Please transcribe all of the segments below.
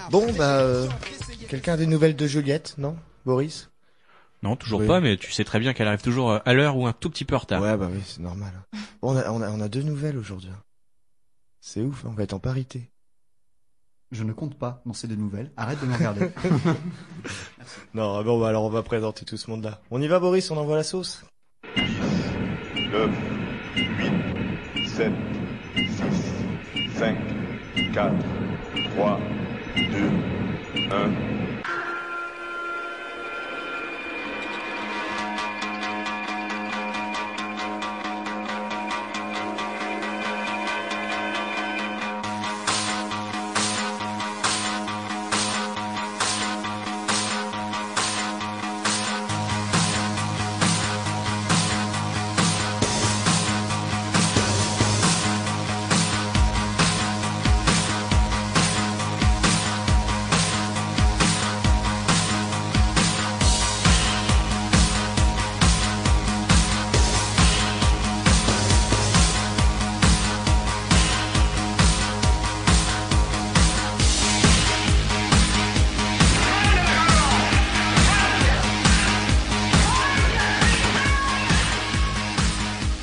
Bon, quelqu'un a des nouvelles de Juliette, non, Boris? Non, toujours pas, mais tu sais très bien qu'elle arrive toujours à l'heure ou un tout petit peu en retard. Ouais, bah oui, c'est normal. Bon, on a deux nouvelles aujourd'hui. C'est ouf, on va être en parité. Je ne compte pas lancer des nouvelles. Arrête de me regarder. Non, bon, alors on va présenter tout ce monde-là. On y va, Boris, on envoie la sauce. 9, 8, 7, 6, 5, 4, 3, 2, 1...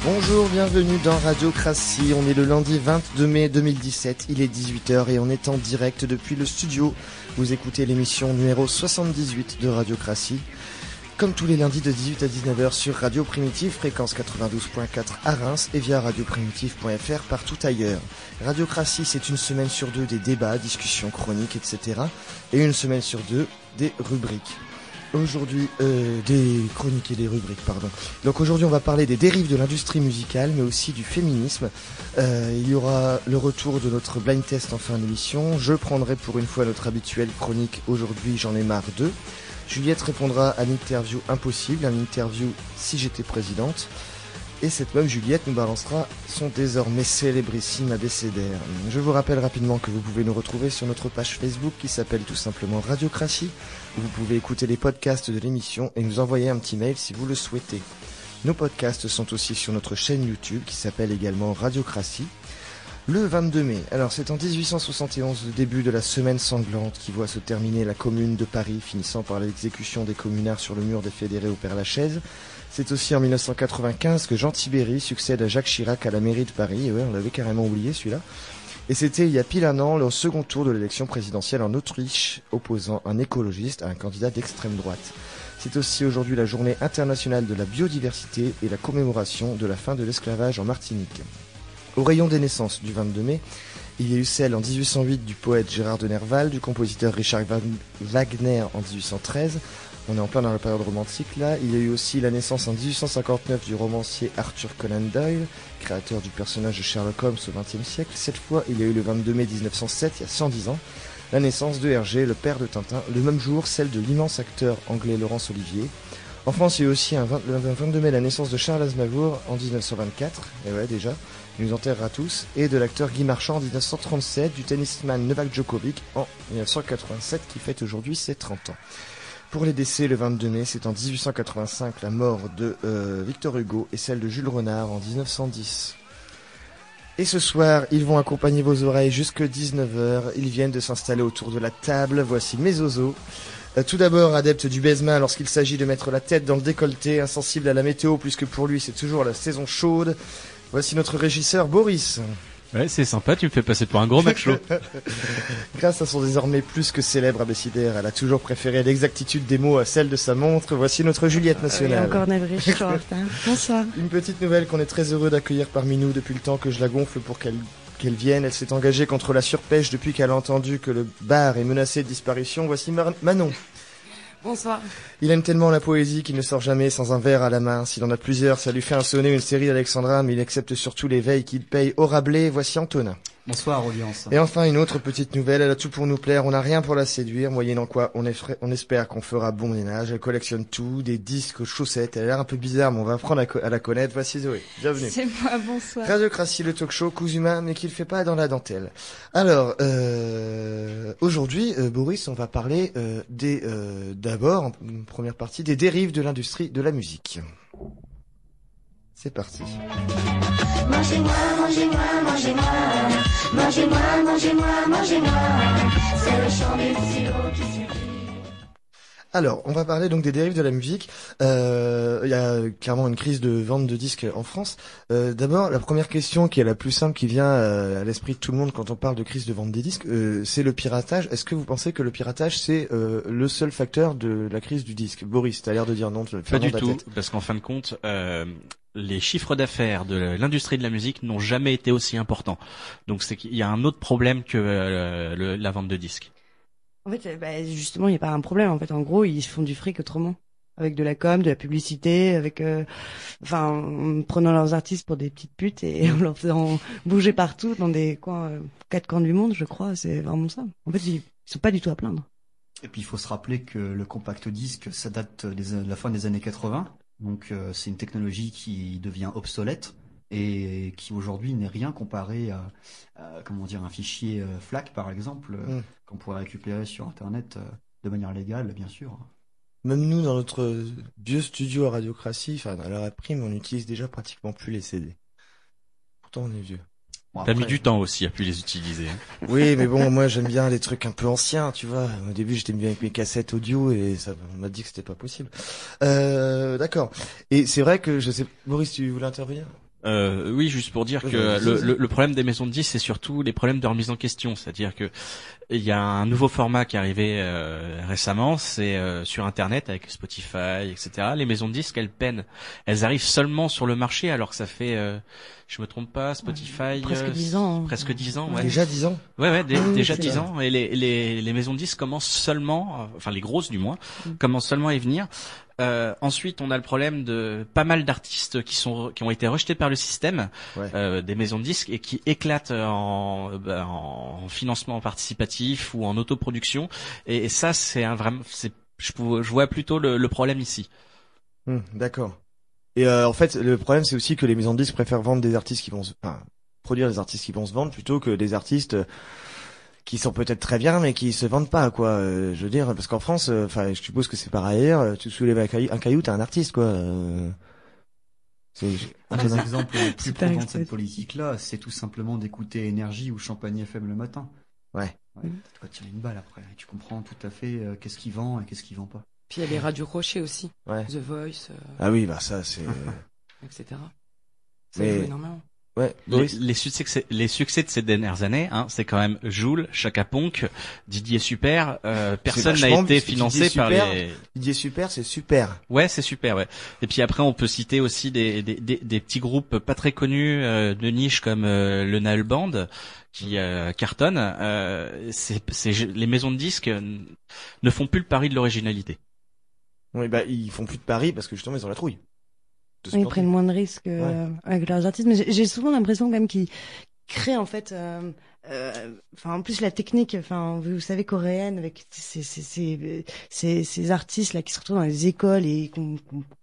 Bonjour, bienvenue dans Radiocratie. On est le lundi 22 mai 2017, il est 18h et on est en direct depuis le studio. Vous écoutez l'émission numéro 78 de Radiocratie, comme tous les lundis de 18 à 19h sur Radio Primitive, fréquence 92.4 à Reims et via radioprimitive.fr partout ailleurs. Radiocratie, c'est une semaine sur deux des débats, discussions, chroniques, etc. et une semaine sur deux des rubriques. Aujourd'hui, des chroniques et des rubriques, pardon. Donc aujourd'hui, on va parler des dérives de l'industrie musicale, mais aussi du féminisme. Il y aura le retour de notre blind test en fin d'émission. Je prendrai pour une fois notre habituelle chronique. Aujourd'hui, j'en ai marre 2. Juliette répondra à l'interview impossible, à l'interview si j'étais présidente. Et cette même Juliette nous balancera son désormais célébrissime abécédaire. Je vous rappelle rapidement que vous pouvez nous retrouver sur notre page Facebook qui s'appelle tout simplement Radiocratie, où vous pouvez écouter les podcasts de l'émission et nous envoyer un petit mail si vous le souhaitez. Nos podcasts sont aussi sur notre chaîne YouTube qui s'appelle également Radiocratie. Le 22 mai, alors c'est en 1871 le début de la semaine sanglante qui voit se terminer la Commune de Paris, finissant par l'exécution des communards sur le mur des fédérés au Père-Lachaise. C'est aussi en 1995 que Jean Tibéri succède à Jacques Chirac à la mairie de Paris, et ouais, on l'avait carrément oublié celui-là. Et c'était il y a pile un an, le second tour de l'élection présidentielle en Autriche, opposant un écologiste à un candidat d'extrême droite. C'est aussi aujourd'hui la journée internationale de la biodiversité et la commémoration de la fin de l'esclavage en Martinique. Au rayon des naissances du 22 mai, il y a eu celle en 1808 du poète Gérard de Nerval, du compositeur Richard Wagner en 1813. On est en plein dans la période romantique là. Il y a eu aussi la naissance en 1859 du romancier Arthur Conan Doyle, créateur du personnage de Sherlock Holmes au XXe siècle. Cette fois, il y a eu le 22 mai 1907, il y a 110 ans, la naissance de Hergé, le père de Tintin. Le même jour, celle de l'immense acteur anglais Laurence Olivier. En France, il y a eu aussi le 22 mai la naissance de Charles Aznavour en 1924. Et ouais, déjà, il nous enterrera tous. Et de l'acteur Guy Marchand en 1937, du tennisman Novak Djokovic en 1987, qui fête aujourd'hui ses 30 ans. Pour les décès, le 22 mai, c'est en 1885 la mort de Victor Hugo et celle de Jules Renard en 1910. Et ce soir, ils vont accompagner vos oreilles jusque 19h. Ils viennent de s'installer autour de la table. Voici mes zozos. Tout d'abord, adepte du baise-main lorsqu'il s'agit de mettre la tête dans le décolleté, insensible à la météo puisque pour lui c'est toujours la saison chaude. Voici notre régisseur Boris. Ouais, c'est sympa, tu me fais passer pour un gros macho. Grâce à son désormais plus que célèbre abécédaire, elle a toujours préféré l'exactitude des mots à celle de sa montre. Voici notre Juliette nationale. Encore navré, je suis en retard. Bonsoir. Une petite nouvelle qu'on est très heureux d'accueillir parmi nous depuis le temps que je la gonfle pour qu'elle vienne. Elle s'est engagée contre la surpêche depuis qu'elle a entendu que le bar est menacé de disparition. Voici Manon. Bonsoir. Il aime tellement la poésie qu'il ne sort jamais sans un verre à la main. S'il en a plusieurs, ça lui fait un sonnet, une série d'Alexandra, mais il accepte surtout les veilles qu'il paye au Rabelais. Voici Antonin. Bonsoir, audience. Et enfin, une autre petite nouvelle, elle a tout pour nous plaire, on n'a rien pour la séduire, moyennant quoi on espère qu'on fera bon ménage. Elle collectionne tout, des disques aux chaussettes, elle a l'air un peu bizarre, mais on va apprendre à la connaître. Voici Zoé, bienvenue. C'est moi, bonsoir. Radiocratie, le talk show, Kuzuma, mais qui le fait pas dans la dentelle. Alors, aujourd'hui, Boris, on va parler d'abord, en première partie, des dérives de l'industrie de la musique. C'est parti. Mangez-moi, mangez-moi, mangez-moi. Mangez-moi, mangez-moi, mangez-moi. C'est le chant des sirop qui suffit. Alors, on va parler donc des dérives de la musique. Il y a clairement une crise de vente de disques en France. D'abord, la première question qui est la plus simple, qui vient à l'esprit de tout le monde quand on parle de crise de vente des disques, c'est le piratage. Est-ce que vous pensez que le piratage, c'est le seul facteur de la crise du disque? Boris, t'as l'air de dire non. Pas du tout, parce qu'en fin de compte, les chiffres d'affaires de l'industrie de la musique n'ont jamais été aussi importants. Donc c'est qu'il y a un autre problème que la vente de disques. En fait, justement, il n'y a pas un problème. En fait, en gros, ils se font du fric autrement. Avec de la com, de la publicité, avec, en prenant leurs artistes pour des petites putes et en leur faisant bouger partout dans des coins, 4 coins du monde, je crois. C'est vraiment ça. En fait, ils sont pas du tout à plaindre. Et puis il faut se rappeler que le compact disque, ça date de la fin des années 80. Donc c'est une technologie qui devient obsolète et qui aujourd'hui n'est rien comparé à un fichier FLAC par exemple, qu'on pourrait récupérer sur internet de manière légale, bien sûr. Même nous, dans notre vieux studio à Radiocratie, à la prime, on n'utilise déjà pratiquement plus les CD. Pourtant, on est vieux. Bon, t'as mis du temps aussi à plus les utiliser. Hein. Oui, mais bon, moi j'aime bien les trucs un peu anciens, tu vois. Au début, j'étais bien avec mes cassettes audio et on m'a dit que c'était pas possible. D'accord. Et c'est vrai que je sais, Boris, tu voulais intervenir? Oui, juste pour dire que le problème des maisons de disques, c'est surtout les problèmes de remise en question. C'est-à-dire que il y a un nouveau format qui est arrivé récemment, c'est sur Internet avec Spotify, etc. Les maisons de disques, elles peinent. Elles arrivent seulement sur le marché alors que ça fait, je me trompe pas, Spotify presque 10 ans. Presque 10 ans. Ouais. Déjà 10 ans. Ouais, déjà 10 ans. Et les maisons de disques commencent seulement, enfin les grosses du moins, commencent seulement à y venir. Ensuite, on a le problème de pas mal d'artistes qui ont été rejetés par le système des maisons de disques et qui éclatent en financement participatif ou en autoproduction. Et ça, je vois plutôt le problème ici. D'accord. Et en fait, le problème, c'est aussi que les maisons de disques préfèrent vendre des artistes qui vont produire des artistes qui vont se vendre plutôt que des artistes qui sont peut-être très bien mais qui se vendent pas, quoi. Je veux dire, parce qu'en France, je suppose que c'est par ailleurs, tu soulèves un caillou, t'es un artiste, quoi. Un des exemples les plus probants de cette politique-là, c'est tout simplement d'écouter Énergie ou Champagne FM le matin. Ouais. Tu vas tirer une balle après. Tu comprends tout à fait qu'est-ce qui vend et qu'est-ce qui vend pas. Puis il y a les radios crochets aussi. Ouais. The Voice. Ah oui, ça c'est. Etc. Ça joue énormément. Ouais. Les succès de ces dernières années, c'est quand même Jul, Chaka Ponk, Didier Super. Personne n'a été financé par les. Didier Super, c'est super. Ouais, c'est super, ouais. Et puis après, on peut citer aussi des petits groupes pas très connus de niche comme le Naël Band qui cartonnent. Les maisons de disques ne font plus le pari de l'originalité. Oui, ils font plus de paris parce que justement ils ont la trouille. Ils prennent moins de risques avec leurs artistes, mais j'ai souvent l'impression quand même qu'ils créent en fait, en plus la technique, vous savez coréenne avec ces artistes là qui se retrouvent dans les écoles et qu'on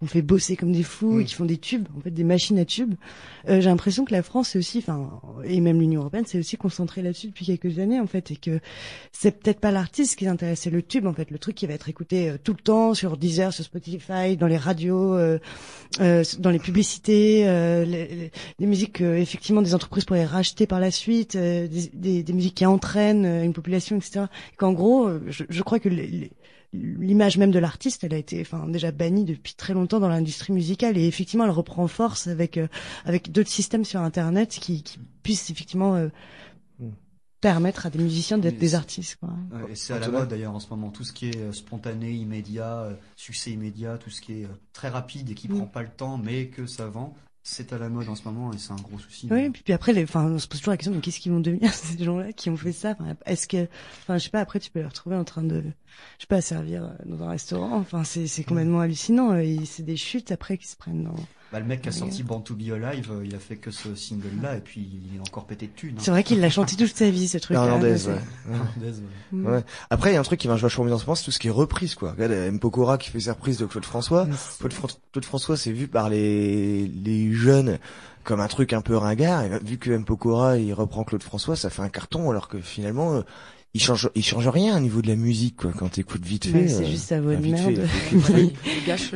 fait bosser comme des fous et qui font des tubes, en fait des machines à tubes. J'ai l'impression que la France c'est aussi, et même l'Union européenne c'est aussi concentré là-dessus depuis quelques années en fait, et que c'est peut-être pas l'artiste qui s'intéresse, c'est le tube en fait, le truc qui va être écouté tout le temps sur Deezer, sur Spotify, dans les radios, dans les publicités, les musiques effectivement des entreprises pourraient racheter par la suite, des musiques qui entraînent une population, etc. Et qu'en gros, je crois que l'image même de l'artiste, elle a été déjà bannie depuis très longtemps dans l'industrie musicale, et effectivement elle reprend force avec d'autres systèmes sur Internet qui puissent effectivement permettre à des musiciens d'être des artistes, quoi. Et c'est à la mode d'ailleurs en ce moment, tout ce qui est spontané, immédiat, succès immédiat, tout ce qui est très rapide et qui prend pas le temps mais que ça vend. C'est à la mode en ce moment et c'est un gros souci. Oui, puis après, on se pose toujours la question de qu'est-ce qu'ils vont devenir ces gens-là qui ont fait ça. Est-ce que, je sais pas, après tu peux les retrouver en train de, servir dans un restaurant. C'est complètement hallucinant. Et c'est des chutes après qui se prennent dans. Le mec qui a sorti Born to Be Alive, il a fait que ce single-là et puis il est encore pété de thunes. C'est vrai qu'il l'a chanté toute sa vie, ce truc. Irlandaise, ouais. Ouais. Après, il y a un truc qui marche vachement bien en ce moment, c'est tout ce qui est reprise, quoi. Regarde, M. Pokora qui fait ses reprises de Claude François. Claude François, c'est vu par les jeunes comme un truc un peu ringard. Et vu que M. Pokora, il reprend Claude François, ça fait un carton, alors que finalement, il change rien au niveau de la musique, quoi. Quand t'écoutes vite fait. C'est juste sa voix de merde. Il gâche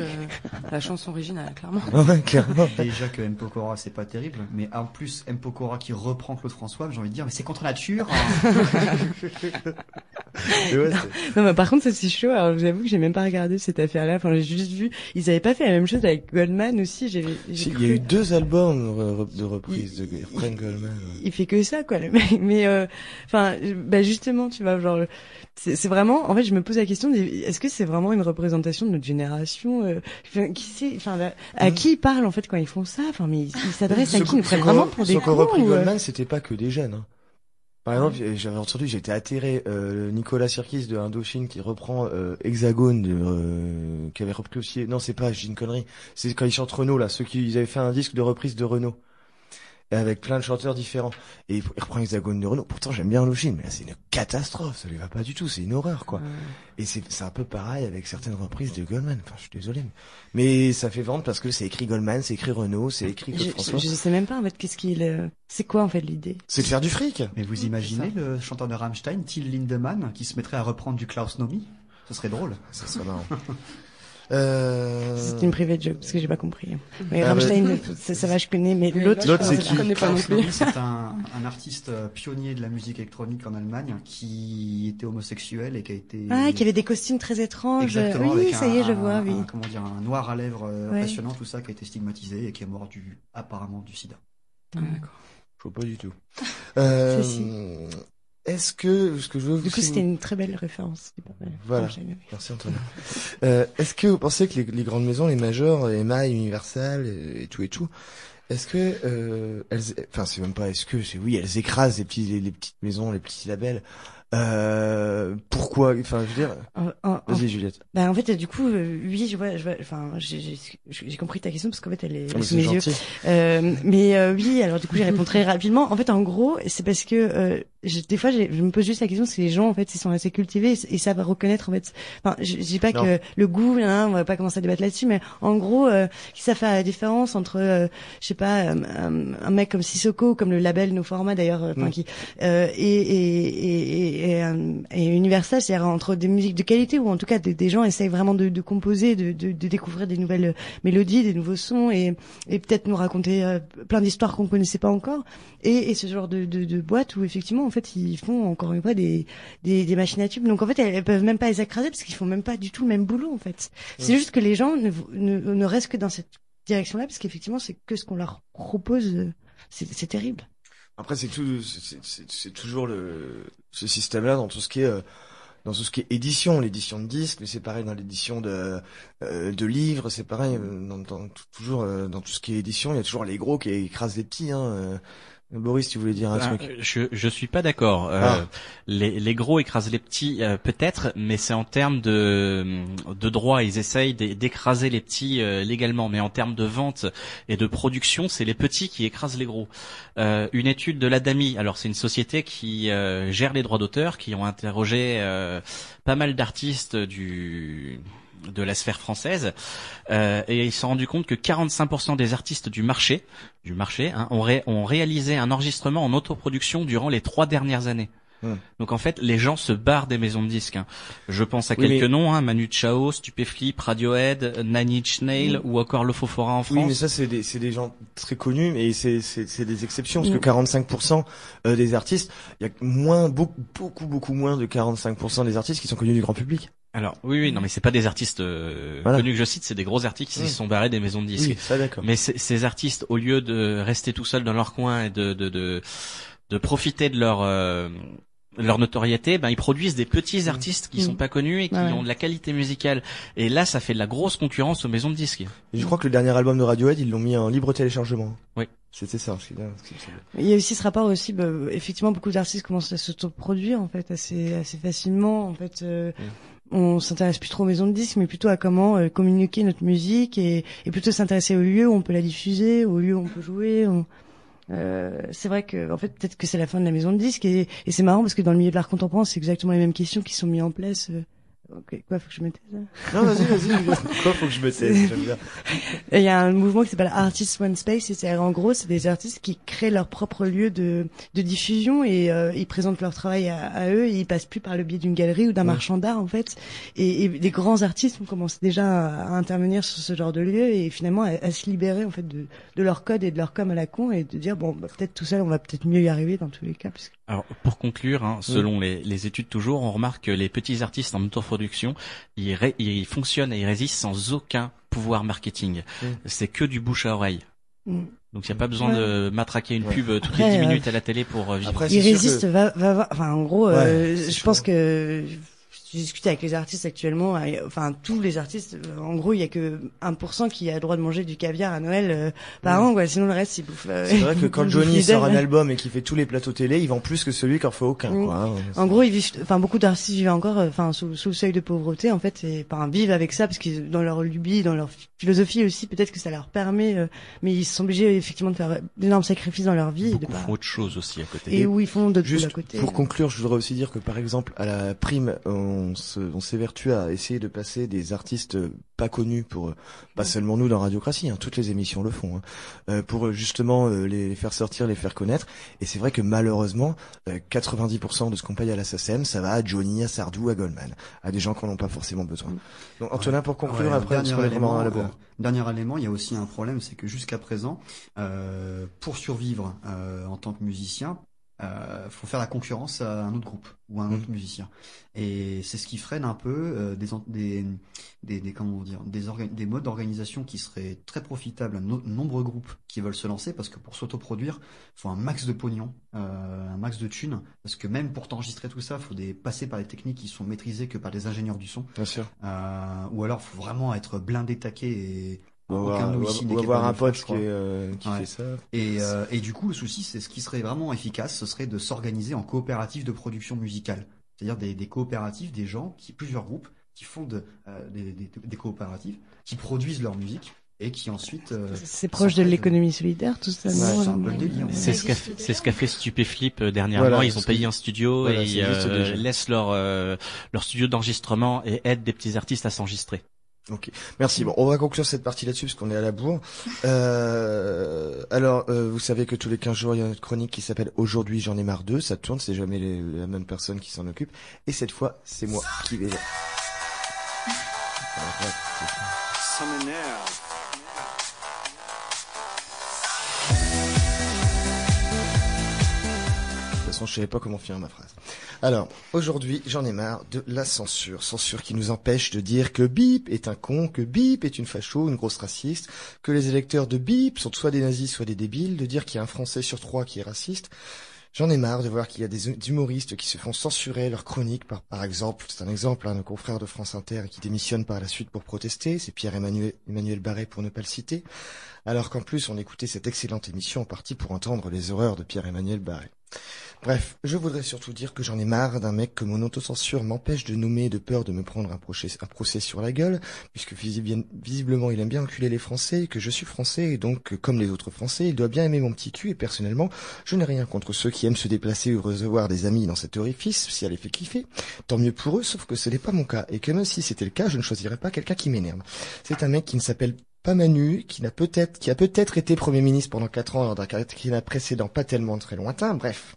la chanson originale, clairement. Ouais, clairement. Déjà que M. Pokora, c'est pas terrible, mais en plus, M. Pokora qui reprend Claude François, j'ai envie de dire, mais c'est contre nature. Mais ouais, Non, mais par contre, ça c'est chaud. Alors, j'avoue que j'ai même pas regardé cette affaire-là. Enfin, j'ai juste vu. Ils avaient pas fait la même chose avec Goldman aussi. J'ai il y a eu 2 albums de reprises de Frank Goldman. Il fait que ça, quoi, le mec. Mais, enfin, bah, justement, tu vois, genre, c'est vraiment, en fait, je me pose la question, est-ce que c'est vraiment une représentation de notre génération, qui sait, enfin, à qui ils parlent, en fait, quand ils font ça? Enfin, mais ils s'adressent à qui? Ils nous prennent vraiment pour des ceux qui ont cons, repris ou, Goldman, c'était pas que des jeunes, hein. Par exemple, j'avais entendu, j'étais atterré, Nicolas Sirkis de Indochine qui reprend Hexagone qui avait repris aussi. Non, c'est pas, je dis une connerie. C'est quand ils chantent Renaud là, ceux qui ils avaient fait un disque de reprise de Renaud. Et avec plein de chanteurs différents. Et il reprend Hexagone de Renaud. Pourtant, j'aime bien Indochine, mais là, c'est une catastrophe. Ça lui va pas du tout. C'est une horreur, quoi. Et c'est un peu pareil avec certaines reprises de Goldman. Enfin, je suis désolé. Mais ça fait vendre parce que c'est écrit Goldman, c'est écrit Renaud, c'est écrit Claude François. Je sais même pas, en fait, c'est quoi, en fait, l'idée? C'est de faire du fric. Mais vous imaginez le chanteur de Rammstein, Till Lindemann, qui se mettrait à reprendre du Klaus Nomi? Ce serait drôle. Ça serait marrant. C'est une private joke parce que j'ai pas compris. Mais Rammstein, ça va, je connais, mais l'autre, c'est qui? Je connais pas non plus. C'est un artiste pionnier de la musique électronique en Allemagne qui était homosexuel et qui a été... Ah, qui avait des costumes très étranges. Exactement, Oui, avec ça y est, je vois, oui. comment dire, un noir à lèvres impressionnant, tout ça, qui a été stigmatisé et qui est mort apparemment du sida. Ah, d'accord. Je vois pas du tout. Si. Est-ce que, ce que je veux Du coup, c'était une très belle référence. Voilà. Merci Antoine. Est-ce que vous pensez que les grandes maisons, les majors, EMI, Universal et tout, est-ce que enfin c'est même pas est-ce que c'est oui, elles écrasent les petites maisons, les petits labels. Pourquoi? Enfin, je veux dire. Vas-y, Juliette. Bah, en fait, du coup, oui, je vois, enfin, j'ai compris ta question parce qu'en fait, elle est sous mes yeux. Mais oui, alors du coup, j'y réponds très rapidement. En fait, en gros, c'est parce que des fois, je me pose juste la question, c'est les gens, en fait, ils sont assez cultivés et savent reconnaître, en fait. Enfin, je dis pas que le goût, on va pas commencer à débattre là-dessus, mais en gros, qui savent faire la différence entre, je sais pas, un mec comme Sissoko, comme le label No Format d'ailleurs, enfin qui et Universal, c'est-à-dire entre des musiques de qualité ou en tout cas des gens essayent vraiment de composer, de découvrir des nouvelles mélodies, des nouveaux sons et peut-être nous raconter plein d'histoires qu'on connaissait pas encore et ce genre de boîte où effectivement en fait ils font encore une fois des machines à tubes. Donc en fait elles peuvent même pas les écraser parce qu'ils font même pas du tout le même boulot en fait. C'est juste que les gens ne restent que dans cette direction-là parce qu'effectivement c'est que ce qu'on leur propose, c'est terrible. Après, c'est toujours ce système-là dans tout ce qui est édition, l'édition de disques, mais c'est pareil dans l'édition de livres, c'est pareil toujours dans tout ce qui est édition, il y a toujours les gros qui écrasent les petits. Boris, tu voulais dire un truc? Je suis pas d'accord. Les gros écrasent les petits, peut-être, mais c'est en termes de droit. Ils essayent d'écraser les petits légalement, mais en termes de vente et de production, c'est les petits qui écrasent les gros. Une étude de l'Adami, alors c'est une société qui gère les droits d'auteur, qui ont interrogé pas mal d'artistes de la sphère française et ils se sont rendus compte que 45% des artistes du marché ont réalisé un enregistrement en autoproduction durant les 3 dernières années. Donc en fait, les gens se barrent des maisons de disques. Je pense à quelques noms, Manu Chao, Stupéflip, Radiohead, Nine Inch Nails ou encore Lofofora en France. Oui, mais ça c'est des gens très connus, mais c'est des exceptions parce que 45% des artistes, il y a beaucoup moins de 45% des artistes qui sont connus du grand public. Alors oui, non mais c'est pas des artistes connus que je cite, c'est des gros artistes qui se sont barrés des maisons de disques. Oui, ça d'accord. Mais ces artistes, au lieu de rester tout seuls dans leur coin et de profiter de leur notoriété, ils produisent des petits artistes qui sont pas connus et qui ont de la qualité musicale. Et là, ça fait de la grosse concurrence aux maisons de disques. Et je crois que le dernier album de Radiohead, ils l'ont mis en libre téléchargement. Oui. C'était ça. Il y a aussi ce rapport aussi, effectivement, beaucoup d'artistes commencent à s'autoproduire en fait assez facilement. En fait, on s'intéresse plus trop aux maisons de disques, mais plutôt à comment communiquer notre musique et plutôt s'intéresser aux lieux où on peut la diffuser, aux lieux où on peut jouer. C'est vrai que en fait peut-être que c'est la fin de la maison de disques et c'est marrant parce que dans le milieu de l'art contemporain c'est exactement les mêmes questions qui sont mises en place. Okay, quoi, faut que je me taise? Non, vas-y. Quoi, faut que je me taise? J'aime bien. Il y a un mouvement qui s'appelle Artists One Space et c'est en gros c'est des artistes qui créent leur propre lieu de diffusion et ils présentent leur travail à eux et ils passent plus par le biais d'une galerie ou d'un marchand d'art en fait et les grands artistes ont commencé déjà à intervenir sur ce genre de lieu et finalement à se libérer en fait de leur code et de leur com à la con et de dire bon peut-être tout seul on va peut-être mieux y arriver dans tous les cas parce que... Alors, pour conclure, selon les études toujours, on remarque que les petits artistes en autoproduction, ils fonctionnent et ils résistent sans aucun pouvoir marketing. C'est que du bouche à oreille. Donc il n'y a pas besoin de matraquer une pub toutes les 10 minutes à la télé pour vivre. Après, il résiste, va voir. Enfin, en gros, je pense que j'ai discuté avec les artistes actuellement, enfin tous les artistes, en gros il y a que 1% qui a le droit de manger du caviar à Noël par an, quoi. Sinon le reste ils bouffent. C'est vrai que quand Johnny sort un album et qu'il fait tous les plateaux télé, il vend plus que celui qui en fait aucun, quoi. En gros ils vivent, enfin beaucoup d'artistes vivent encore, enfin sous le seuil de pauvreté en fait, et vivent avec ça parce qu'ils dans leur lubie, dans leur philosophie aussi, peut-être que ça leur permet, mais ils sont obligés effectivement de faire d'énormes sacrifices dans leur vie. Beaucoup font autre chose aussi à côté. Et où ils font d'autres choses à côté. Pour conclure, je voudrais aussi dire que par exemple à la prime, on s'évertue à essayer de passer des artistes pas connus pour pas seulement nous dans Radiocratie, toutes les émissions le font, pour justement les faire sortir, les faire connaître. Et c'est vrai que malheureusement 90% de ce qu'on paye à la SACEM, ça va à Johnny, à Sardou, à Goldman, à des gens qui n'en ont pas forcément besoin. Donc Antonin, pour conclure, après dernier élément, il y a aussi un problème, c'est que jusqu'à présent, pour survivre en tant que musicien, faut faire la concurrence à un autre groupe ou à un autre musicien, et c'est ce qui freine un peu des modes d'organisation qui seraient très profitables à nombreux groupes qui veulent se lancer, parce que pour s'autoproduire, faut un max de pognon, un max de thunes, parce que même pour t'enregistrer tout ça, faut passer par des techniques qui sont maîtrisées que par des ingénieurs du son. Bien sûr. Ou alors faut vraiment être blindé taqué et ou avoir un pote qui fait ça. Et du coup, le souci, c'est ce qui serait vraiment efficace, ce serait de s'organiser en coopérative de production musicale. C'est-à-dire des coopératives, des gens plusieurs groupes qui font des coopératives, qui produisent leur musique et qui ensuite. C'est proche de l'économie solidaire, tout ça. C'est un peu le délire. C'est ce qu'a fait Stupéflip dernièrement. Voilà, ils ont payé un studio et ils laissent leur studio d'enregistrement et aident des petits artistes à s'enregistrer. Ok, merci. Bon, on va conclure cette partie là-dessus parce qu'on est à la bourre. Alors, vous savez que tous les 15 jours, il y a une chronique qui s'appelle Aujourd'hui, j'en ai marre 2. Ça tourne, c'est jamais la même personne qui s'en occupe. Et cette fois, c'est moi qui vais... Ça m'énerve. De toute façon, je savais pas comment finir ma phrase. Alors, aujourd'hui, j'en ai marre de la censure. Censure qui nous empêche de dire que Bip est un con, que Bip est une facho, une grosse raciste, que les électeurs de Bip sont soit des nazis, soit des débiles, de dire qu'il y a un Français sur 3 qui est raciste. J'en ai marre de voir qu'il y a des humoristes qui se font censurer leurs chroniques par exemple, c'est un exemple, nos confrères de France Inter qui démissionnent par la suite pour protester, c'est Pierre-Emmanuel Barré pour ne pas le citer, alors qu'en plus on écoutait cette excellente émission en partie pour entendre les horreurs de Pierre-Emmanuel Barré. Bref, je voudrais surtout dire que j'en ai marre d'un mec que mon autocensure m'empêche de nommer de peur de me prendre un procès sur la gueule, puisque visiblement il aime bien enculer les Français, et que je suis français, et donc, comme les autres Français, il doit bien aimer mon petit cul, et personnellement, je n'ai rien contre ceux qui aiment se déplacer ou recevoir des amis dans cet orifice, si elle les fait kiffer. Tant mieux pour eux, sauf que ce n'est pas mon cas, et que même si c'était le cas, je ne choisirais pas quelqu'un qui m'énerve. C'est un mec qui ne s'appelle pas Manu, qui a peut-être été Premier ministre pendant 4 ans lors d'un quinquennat précédent pas tellement très lointain, bref.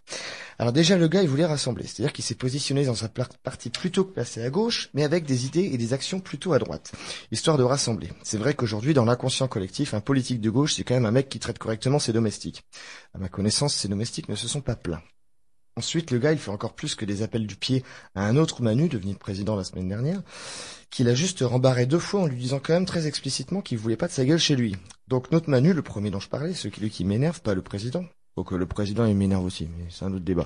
Alors déjà, le gars, il voulait rassembler, c'est-à-dire qu'il s'est positionné dans sa partie plutôt que placé à gauche, mais avec des idées et des actions plutôt à droite, histoire de rassembler. C'est vrai qu'aujourd'hui, dans l'inconscient collectif, un politique de gauche, c'est quand même un mec qui traite correctement ses domestiques. À ma connaissance, ses domestiques ne se sont pas plaints. Ensuite, le gars, il fait encore plus que des appels du pied à un autre Manu, devenu président la semaine dernière, qu'il a juste rembarré 2 fois en lui disant quand même très explicitement qu'il voulait pas de sa gueule chez lui. Donc notre Manu, le premier dont je parlais, celui qui m'énerve, pas le président. Donc le président, il m'énerve aussi, mais c'est un autre débat.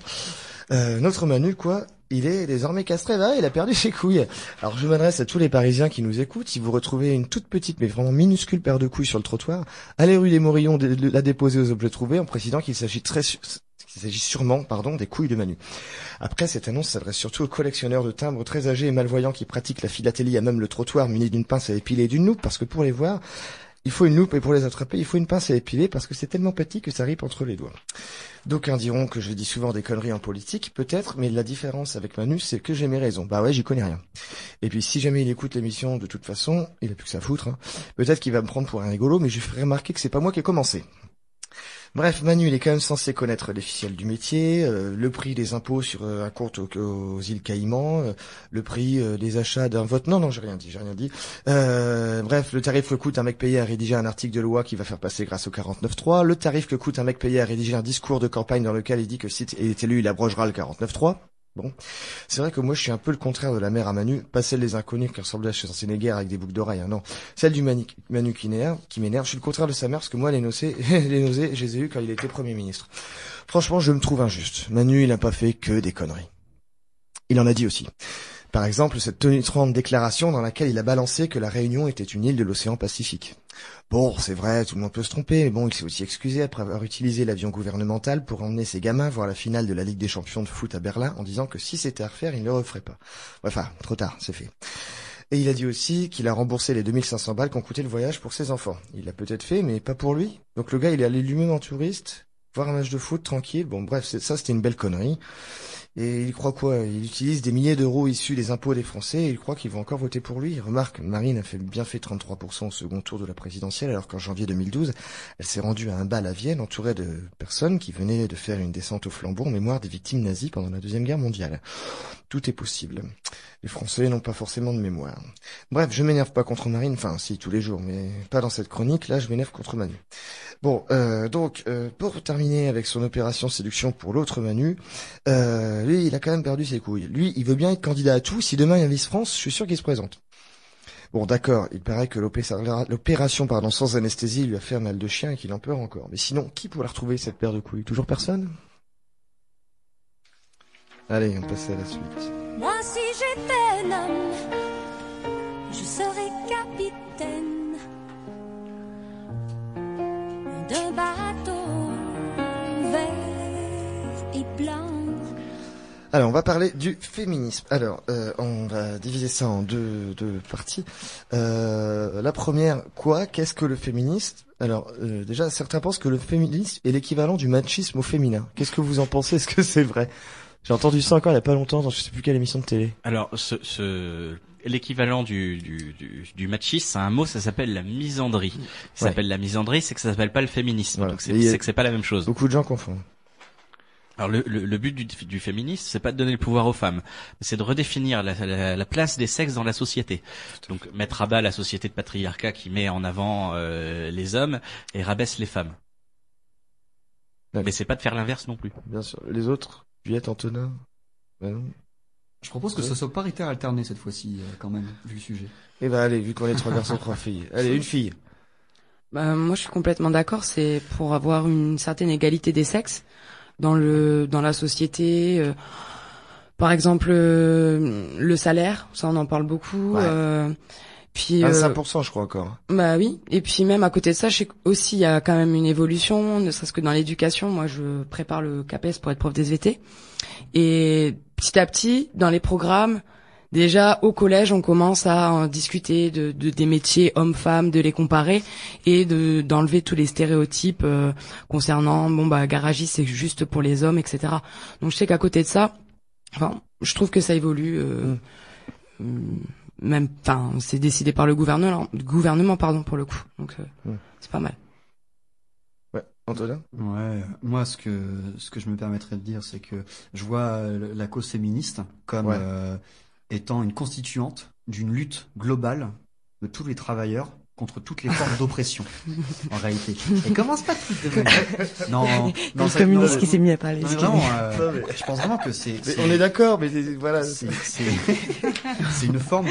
Notre Manu, il est désormais castré, il a perdu ses couilles. Alors je m'adresse à tous les Parisiens qui nous écoutent, si vous retrouvez une toute petite mais vraiment minuscule paire de couilles sur le trottoir, allez rue des Morillons la déposer aux objets trouvés en précisant qu'il s'agit sûrement des couilles de Manu. Après, cette annonce s'adresse surtout aux collectionneurs de timbres très âgés et malvoyants qui pratiquent la philatélie à même le trottoir munis d'une pince à épiler et d'une loupe, parce que pour les voir, il faut une loupe et pour les attraper, il faut une pince à épiler parce que c'est tellement petit que ça ripe entre les doigts. D'aucuns diront que je dis souvent des conneries en politique, peut-être, mais la différence avec Manu, c'est que j'ai mes raisons. Bah ouais, j'y connais rien. Et puis si jamais il écoute l'émission, de toute façon, il a plus que ça à foutre, peut-être qu'il va me prendre pour un rigolo, mais je lui ferai remarquer que c'est pas moi qui ai commencé. Bref, Manu, il est quand même censé connaître les ficelles du métier, le prix des impôts sur un compte aux îles Caïmans, le prix des achats d'un vote. Non, j'ai rien dit. Bref, le tarif que coûte un mec payé à rédiger un article de loi qui va faire passer grâce au 49.3, le tarif que coûte un mec payé à rédiger un discours de campagne dans lequel il dit que s'il est élu, il abrogera le 49.3. Bon, c'est vrai que moi je suis un peu le contraire de la mère à Manu, pas celle des inconnus qui ressemblait à Schwarzenegger avec des boucles d'oreilles, hein, non. Celle du Manu qui m'énerve. Je suis le contraire de sa mère parce que moi les nausées, je les ai eues quand il était Premier ministre. Franchement, je me trouve injuste. Manu, il n'a pas fait que des conneries. Il en a dit aussi. Par exemple, cette tonitruante déclaration dans laquelle il a balancé que la Réunion était une île de l'océan Pacifique. Bon, c'est vrai, tout le monde peut se tromper, mais bon, il s'est aussi excusé après avoir utilisé l'avion gouvernemental pour emmener ses gamins voir la finale de la Ligue des Champions de foot à Berlin en disant que si c'était à refaire, il ne le referait pas. Enfin, trop tard, c'est fait. Et il a dit aussi qu'il a remboursé les 2500 balles qu'ont coûté le voyage pour ses enfants. Il l'a peut-être fait, mais pas pour lui. Donc le gars, il est allé lui-même en touriste, voir un match de foot tranquille. Bon, bref, c'était une belle connerie. Et il croit quoi? Il utilise des milliers d'euros issus des impôts des Français et il croit qu'ils vont encore voter pour lui. Remarque, Marine a bien fait 33% au second tour de la présidentielle alors qu'en janvier 2012, elle s'est rendue à un bal à Vienne entourée de personnes qui venaient de faire une descente au flambeau en mémoire des victimes nazies pendant la Deuxième Guerre mondiale. Tout est possible. Les Français n'ont pas forcément de mémoire. Bref, je m'énerve pas contre Marine, enfin si, tous les jours, mais pas dans cette chronique, là je m'énerve contre Manu. Bon, donc, pour terminer avec son opération séduction pour l'autre Manu, lui, il a quand même perdu ses couilles. Lui, il veut bien être candidat à tout. Si demain il y a Miss France, je suis sûr qu'il se présente. Bon, d'accord, il paraît que l'opération sans anesthésie lui a fait un mal de chien et qu'il en pleure encore. Mais sinon, qui pourrait retrouver cette paire de couilles? Toujours personne? Allez, on passe à la suite. Moi, si j'étais un homme, je serais capitaine d'un bateau vert et blanc. Alors, on va parler du féminisme. Alors, on va diviser ça en deux parties. La première, qu'est-ce que le féministe? Alors, déjà, certains pensent que le féminisme est l'équivalent du machisme au féminin. Qu'est-ce que vous en pensez? Est-ce que c'est vrai? J'ai entendu ça encore il y a pas longtemps dans je sais plus quelle émission de télé. Alors, l'équivalent du machisme, c'est un mot, ça s'appelle la misandrie. Ça s'appelle la misandrie, c'est que ça s'appelle pas le féminisme. Voilà. Donc c'est que c'est pas la même chose. Beaucoup de gens confondent. Alors le but du féminisme, c'est pas de donner le pouvoir aux femmes, c'est de redéfinir la place des sexes dans la société. Donc mettre à bas la société de patriarcat qui met en avant les hommes et rabaisse les femmes. D'accord. Mais c'est pas de faire l'inverse non plus. Bien sûr. Les autres, Juliette, Antonin, non. Je propose que ce soit paritaire alterné cette fois-ci, quand même, vu le sujet. Eh ben allez, vu qu'on est 3 garçons, 3 filles. Allez, une fille. Moi, je suis complètement d'accord. C'est pour avoir une certaine égalité des sexes dans la société. Par exemple, le salaire, ça on en parle beaucoup. Ouais. Puis 25%, je crois encore. Bah oui. Et puis même à côté de ça, je sais aussi il y a quand même une évolution, ne serait-ce que dans l'éducation. Moi, je prépare le CAPES pour être prof d'SVT. Et petit à petit, dans les programmes, déjà au collège, on commence à en discuter des métiers hommes-femmes, de les comparer et d'enlever tous les stéréotypes concernant garagiste c'est juste pour les hommes, etc. Donc je sais qu'à côté de ça, je trouve que ça évolue. C'est décidé par le gouvernement pour le coup. Donc c'est pas mal. Ouais, Antonin? Ouais, moi ce que je me permettrais de dire, c'est que je vois la cause féministe comme étant une constituante d'une lutte globale de tous les travailleurs contre toutes les formes d'oppression, en réalité. Et commence pas tout de même. Non, le communiste qui s'est mis à parler. Non, je pense vraiment que on est d'accord, mais voilà. C'est une forme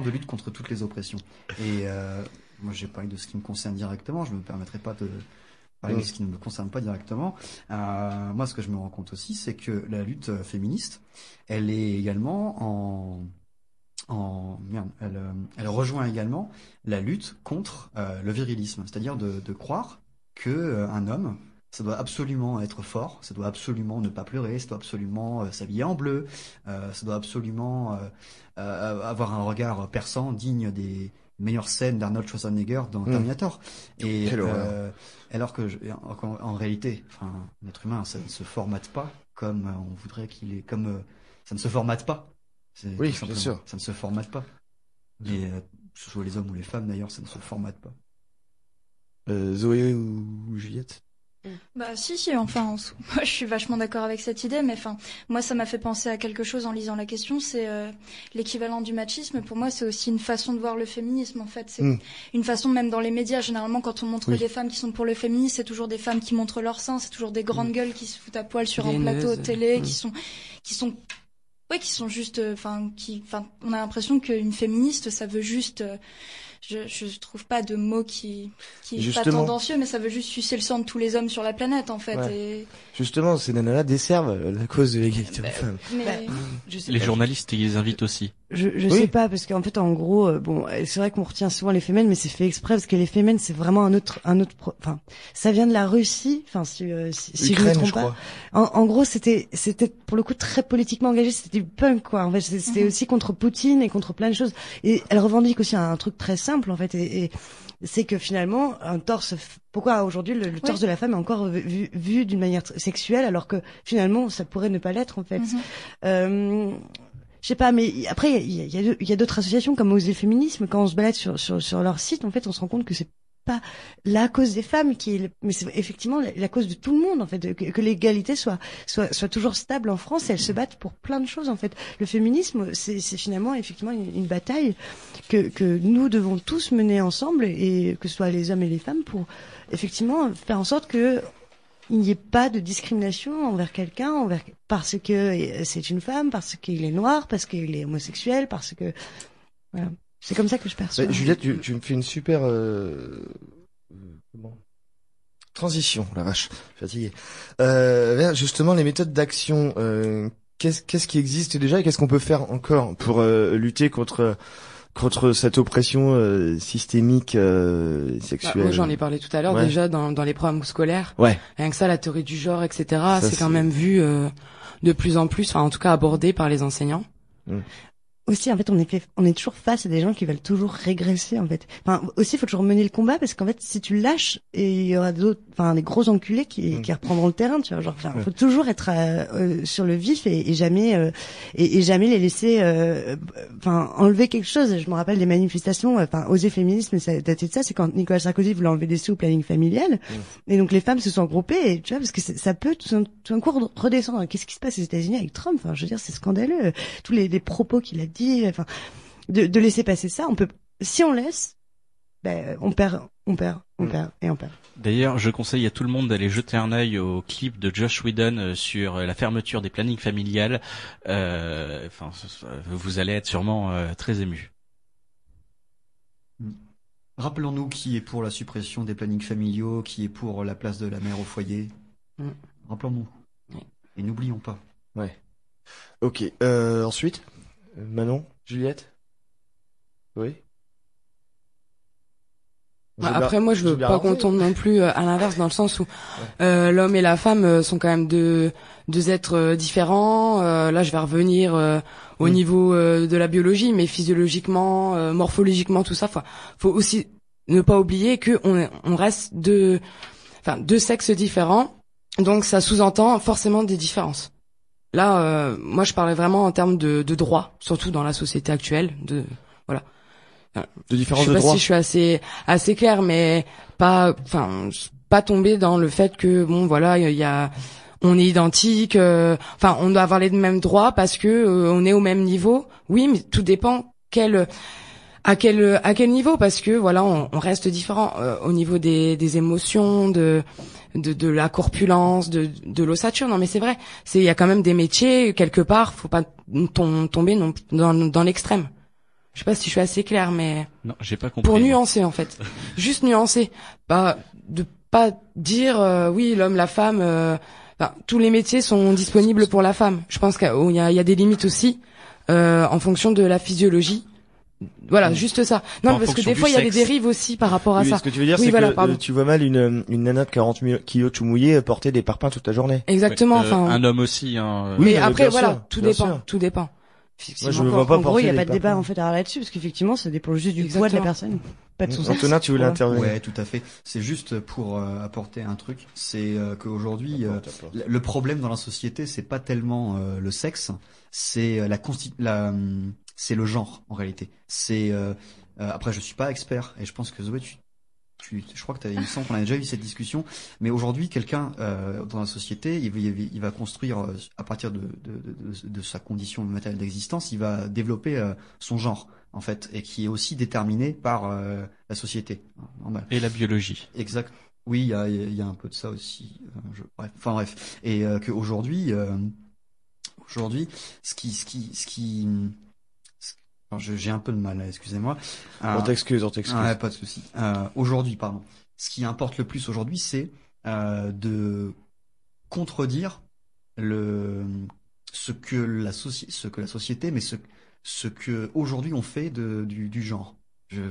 de lutte contre toutes les oppressions. Et moi, j'ai parlé de ce qui me concerne directement. Je me permettrai pas de parler de ce qui ne me concerne pas directement. Moi, ce que je me rends compte aussi, c'est que la lutte féministe, elle est également elle rejoint également la lutte contre le virilisme, c'est-à-dire de croire que un homme, ça doit absolument être fort, ça doit absolument ne pas pleurer, ça doit absolument s'habiller en bleu, ça doit absolument avoir un regard perçant digne des meilleures scènes d'Arnold Schwarzenegger dans Terminator. Et alors que en réalité, un être humain, ça ne se formate pas comme on voudrait qu'il est, comme ça ne se formate pas. Oui, bien sûr. Ça ne se formate pas. Et que ce soit les hommes ou les femmes d'ailleurs, ça ne se formate pas. Zoé ou Juliette? Bah si, enfin, moi je suis vachement d'accord avec cette idée, mais enfin, moi ça m'a fait penser à quelque chose en lisant la question, c'est l'équivalent du machisme. Pour moi, c'est aussi une façon de voir le féminisme, en fait. C'est une façon, même dans les médias, généralement, quand on montre des femmes qui sont pour le féminisme, c'est toujours des femmes qui montrent leur sein, c'est toujours des grandes gueules qui se foutent à poil sur un plateau de télé, qui sont juste, on a l'impression qu'une féministe, ça veut juste... Je trouve pas de mot qui est pas tendancieux, mais ça veut juste sucer le sang de tous les hommes sur la planète, en fait. Ouais. Et... Justement, ces nanas desservent la cause de l'égalité hommes-femmes. Les journalistes, ils les invitent aussi. Je sais pas, parce qu'en fait, en gros, c'est vrai qu'on retient souvent les Femen, mais c'est fait exprès, parce que les Femen, c'est vraiment enfin, ça vient de la Russie, enfin, si je me trompe pas. En gros, c'était pour le coup très politiquement engagé, c'était du punk, quoi. En fait, c'était aussi contre Poutine et contre plein de choses. Et elle revendique aussi un truc très simple, en fait, et c'est que finalement, un torse, pourquoi aujourd'hui le torse de la femme est encore vu d'une manière sexuelle, alors que finalement, ça pourrait ne pas l'être, en fait. Je sais pas, mais après il y a d'autres associations comme Oser Féminisme. Quand on se balade sur leur site, en fait, on se rend compte que c'est pas la cause des femmes mais c'est effectivement la cause de tout le monde, en fait, que l'égalité soit toujours stable en France. Et elles se battent pour plein de choses, en fait. Le féminisme, c'est finalement effectivement une bataille que nous devons tous mener ensemble, et que ce soit les hommes et les femmes, pour effectivement faire en sorte que il n'y ait pas de discrimination envers quelqu'un, parce que c'est une femme, parce qu'il est noir, parce qu'il est homosexuel, parce que voilà. C'est comme ça que je perçois. Juliette, tu me fais une super transition, la vache, fatigué. Vers justement les méthodes d'action. Qu'est-ce qui existe déjà et qu'est-ce qu'on peut faire encore pour lutter contre cette oppression systémique sexuelle? Moi, j'en ai parlé tout à l'heure, déjà dans les programmes scolaires. Rien que ça, la théorie du genre, etc. C'est quand même vu de plus en plus, enfin en tout cas abordé par les enseignants. Aussi, en fait, on est toujours face à des gens qui veulent toujours régresser, en fait. Enfin, aussi, il faut toujours mener le combat, parce qu'en fait, si tu lâches, et il y aura des gros enculés qui reprendront le terrain, tu vois. Genre, faut toujours être sur le vif et jamais les laisser, enlever quelque chose. Je me rappelle des manifestations, Oser Féminisme, ça datait de ça, c'est quand Nicolas Sarkozy voulait enlever des sous au planning familial. Et donc, les femmes se sont regroupées, et tu vois, parce que ça peut tout d'un coup redescendre. Qu'est-ce qui se passe aux États-Unis avec Trump? Enfin, je veux dire, c'est scandaleux. Tous les propos qu'il a dit, de laisser passer ça, si on laisse, on perd. D'ailleurs, je conseille à tout le monde d'aller jeter un œil au clip de Josh Whedon sur la fermeture des plannings familiales. Vous allez être sûrement très émus. Rappelons-nous qui est pour la suppression des plannings familiaux, qui est pour la place de la mère au foyer. Rappelons-nous. Et n'oublions pas. Ouais. Ok. Ensuite, Manon, Juliette. Oui. Après, moi, je veux pas qu'on tombe non plus à l'inverse, dans le sens où l'homme et la femme sont quand même deux êtres différents. Là, je vais revenir au niveau de la biologie, mais physiologiquement, morphologiquement, tout ça. Faut aussi ne pas oublier que on reste deux sexes différents, donc ça sous-entend forcément des différences. Là, moi, je parlais vraiment en termes de droit, surtout dans la société actuelle. De différence de droit. Je sais pas si je suis assez clair, mais pas tomber dans le fait que on est identique. On doit avoir les mêmes droits parce que on est au même niveau. Oui, mais tout dépend à quel niveau, parce que on reste différent au niveau des émotions, de la corpulence, de l'ossature. Non, mais c'est vrai. Il y a quand même des métiers, quelque part, faut pas tomber dans l'extrême. Je sais pas si je suis assez claire, mais non, j'ai pas compris. Pour nuancer, en fait, juste nuancer, de pas dire oui, l'homme, la femme, tous les métiers sont disponibles pour la femme. Je pense qu'il y a des limites aussi en fonction de la physiologie. Voilà, juste ça. Non, parce que des fois il y a des dérives aussi par rapport à ça. Ce que tu veux dire, c'est que tu vois mal une nana de 40 kilos tout mouillée porter des parpaings toute la journée. Exactement. Un homme aussi. Mais après, tout dépend. Moi, je me vois pas en gros, il n'y a pas de débat en fait à là-dessus, parce qu'effectivement, ça dépend juste du poids de la personne, pas de son sexe. Antonin, tu voulais intervenir? Ouais, tout à fait. C'est juste pour apporter un truc, c'est qu'aujourd'hui, le problème dans la société, c'est pas tellement le sexe, c'est c'est le genre en réalité. C'est après, je suis pas expert, et je pense que Zoé, je crois que il me semble qu'on a déjà eu cette discussion, mais aujourd'hui, quelqu'un dans la société, il va construire à partir de sa condition matérielle d'existence, il va développer son genre en fait, et qui est aussi déterminé par la société. Normal. Et la biologie. Exact. Oui, il y a un peu de ça aussi. Bref. Et qu'aujourd'hui, j'ai un peu de mal, là, excusez-moi. On t'excuse. Ouais, pas de souci. Aujourd'hui, pardon. Ce qui importe le plus aujourd'hui, c'est de contredire ce que la société, mais ce que aujourd'hui on fait du genre. J'ai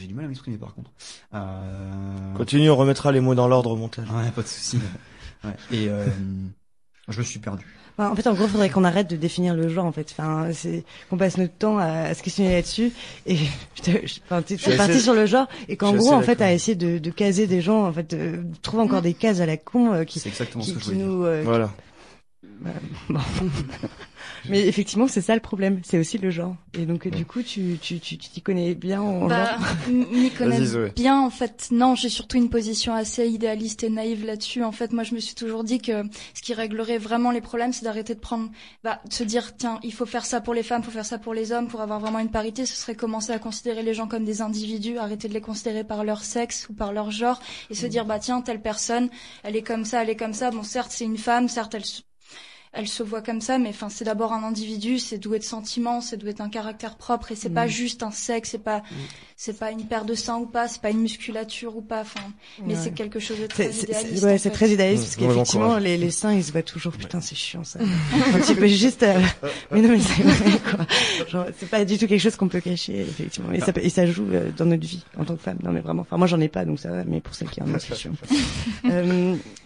du mal à m'exprimer par contre. Continue, on remettra les mots dans l'ordre au montage. Ouais, pas de souci. Ouais. Et je me suis perdu. En fait, en gros, il faudrait qu'on arrête de définir le genre, en fait. Enfin, c'est qu'on passe notre temps à se questionner là-dessus. Et t'es parti sur le genre, et qu'en gros, en fait, à essayer de caser des gens, en fait, de trouver encore des cases à la con c'est exactement ce que je qui nous. Voilà. Bon. Mais effectivement, c'est ça le problème. C'est aussi le genre. Et donc, du coup, tu t'y connais bien en genre. M'y connais bien, en fait. Non, j'ai surtout une position assez idéaliste et naïve là-dessus. En fait, moi, je me suis toujours dit que ce qui réglerait vraiment les problèmes, c'est d'arrêter de de se dire, tiens, il faut faire ça pour les femmes, il faut faire ça pour les hommes, pour avoir vraiment une parité. Ce serait commencer à considérer les gens comme des individus, arrêter de les considérer par leur sexe ou par leur genre, et se dire, tiens, telle personne, elle est comme ça. Bon, certes, c'est une femme, certes, elle se voit comme ça, mais c'est d'abord un individu, c'est doué de sentiments, c'est doué d'un caractère propre, et c'est pas juste un sexe, c'est pas une paire de seins ou pas, c'est pas une musculature ou pas, mais c'est quelque chose de très idéaliste. Ouais, c'est très idéaliste, parce qu'effectivement, les seins, ils se voient toujours, putain, c'est chiant, ça. Tu peux juste, mais non, mais c'est vrai, quoi. Genre, c'est pas du tout quelque chose qu'on peut cacher, effectivement. Et ça joue dans notre vie, en tant que femme. Non, mais vraiment. Enfin, moi, j'en ai pas, donc ça va, mais pour celles qui en ont, c'est chiant.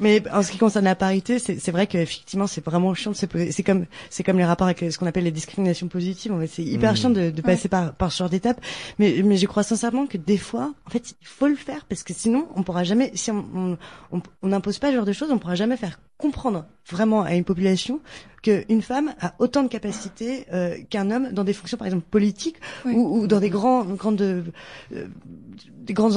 Mais en ce qui concerne la parité, c'est vrai qu'effectivement, c'est vraiment chiant. C'est comme les rapports avec ce qu'on appelle les discriminations positives. En fait, c'est hyper chiant de passer par ce genre d'étape. Mais je crois sincèrement que des fois, en fait, il faut le faire, parce que sinon, on pourra jamais, si on n'impose pas ce genre de choses, on pourra jamais faire comprendre vraiment à une population qu'une femme a autant de capacités qu'un homme dans des fonctions, par exemple, politiques, ou dans des grandes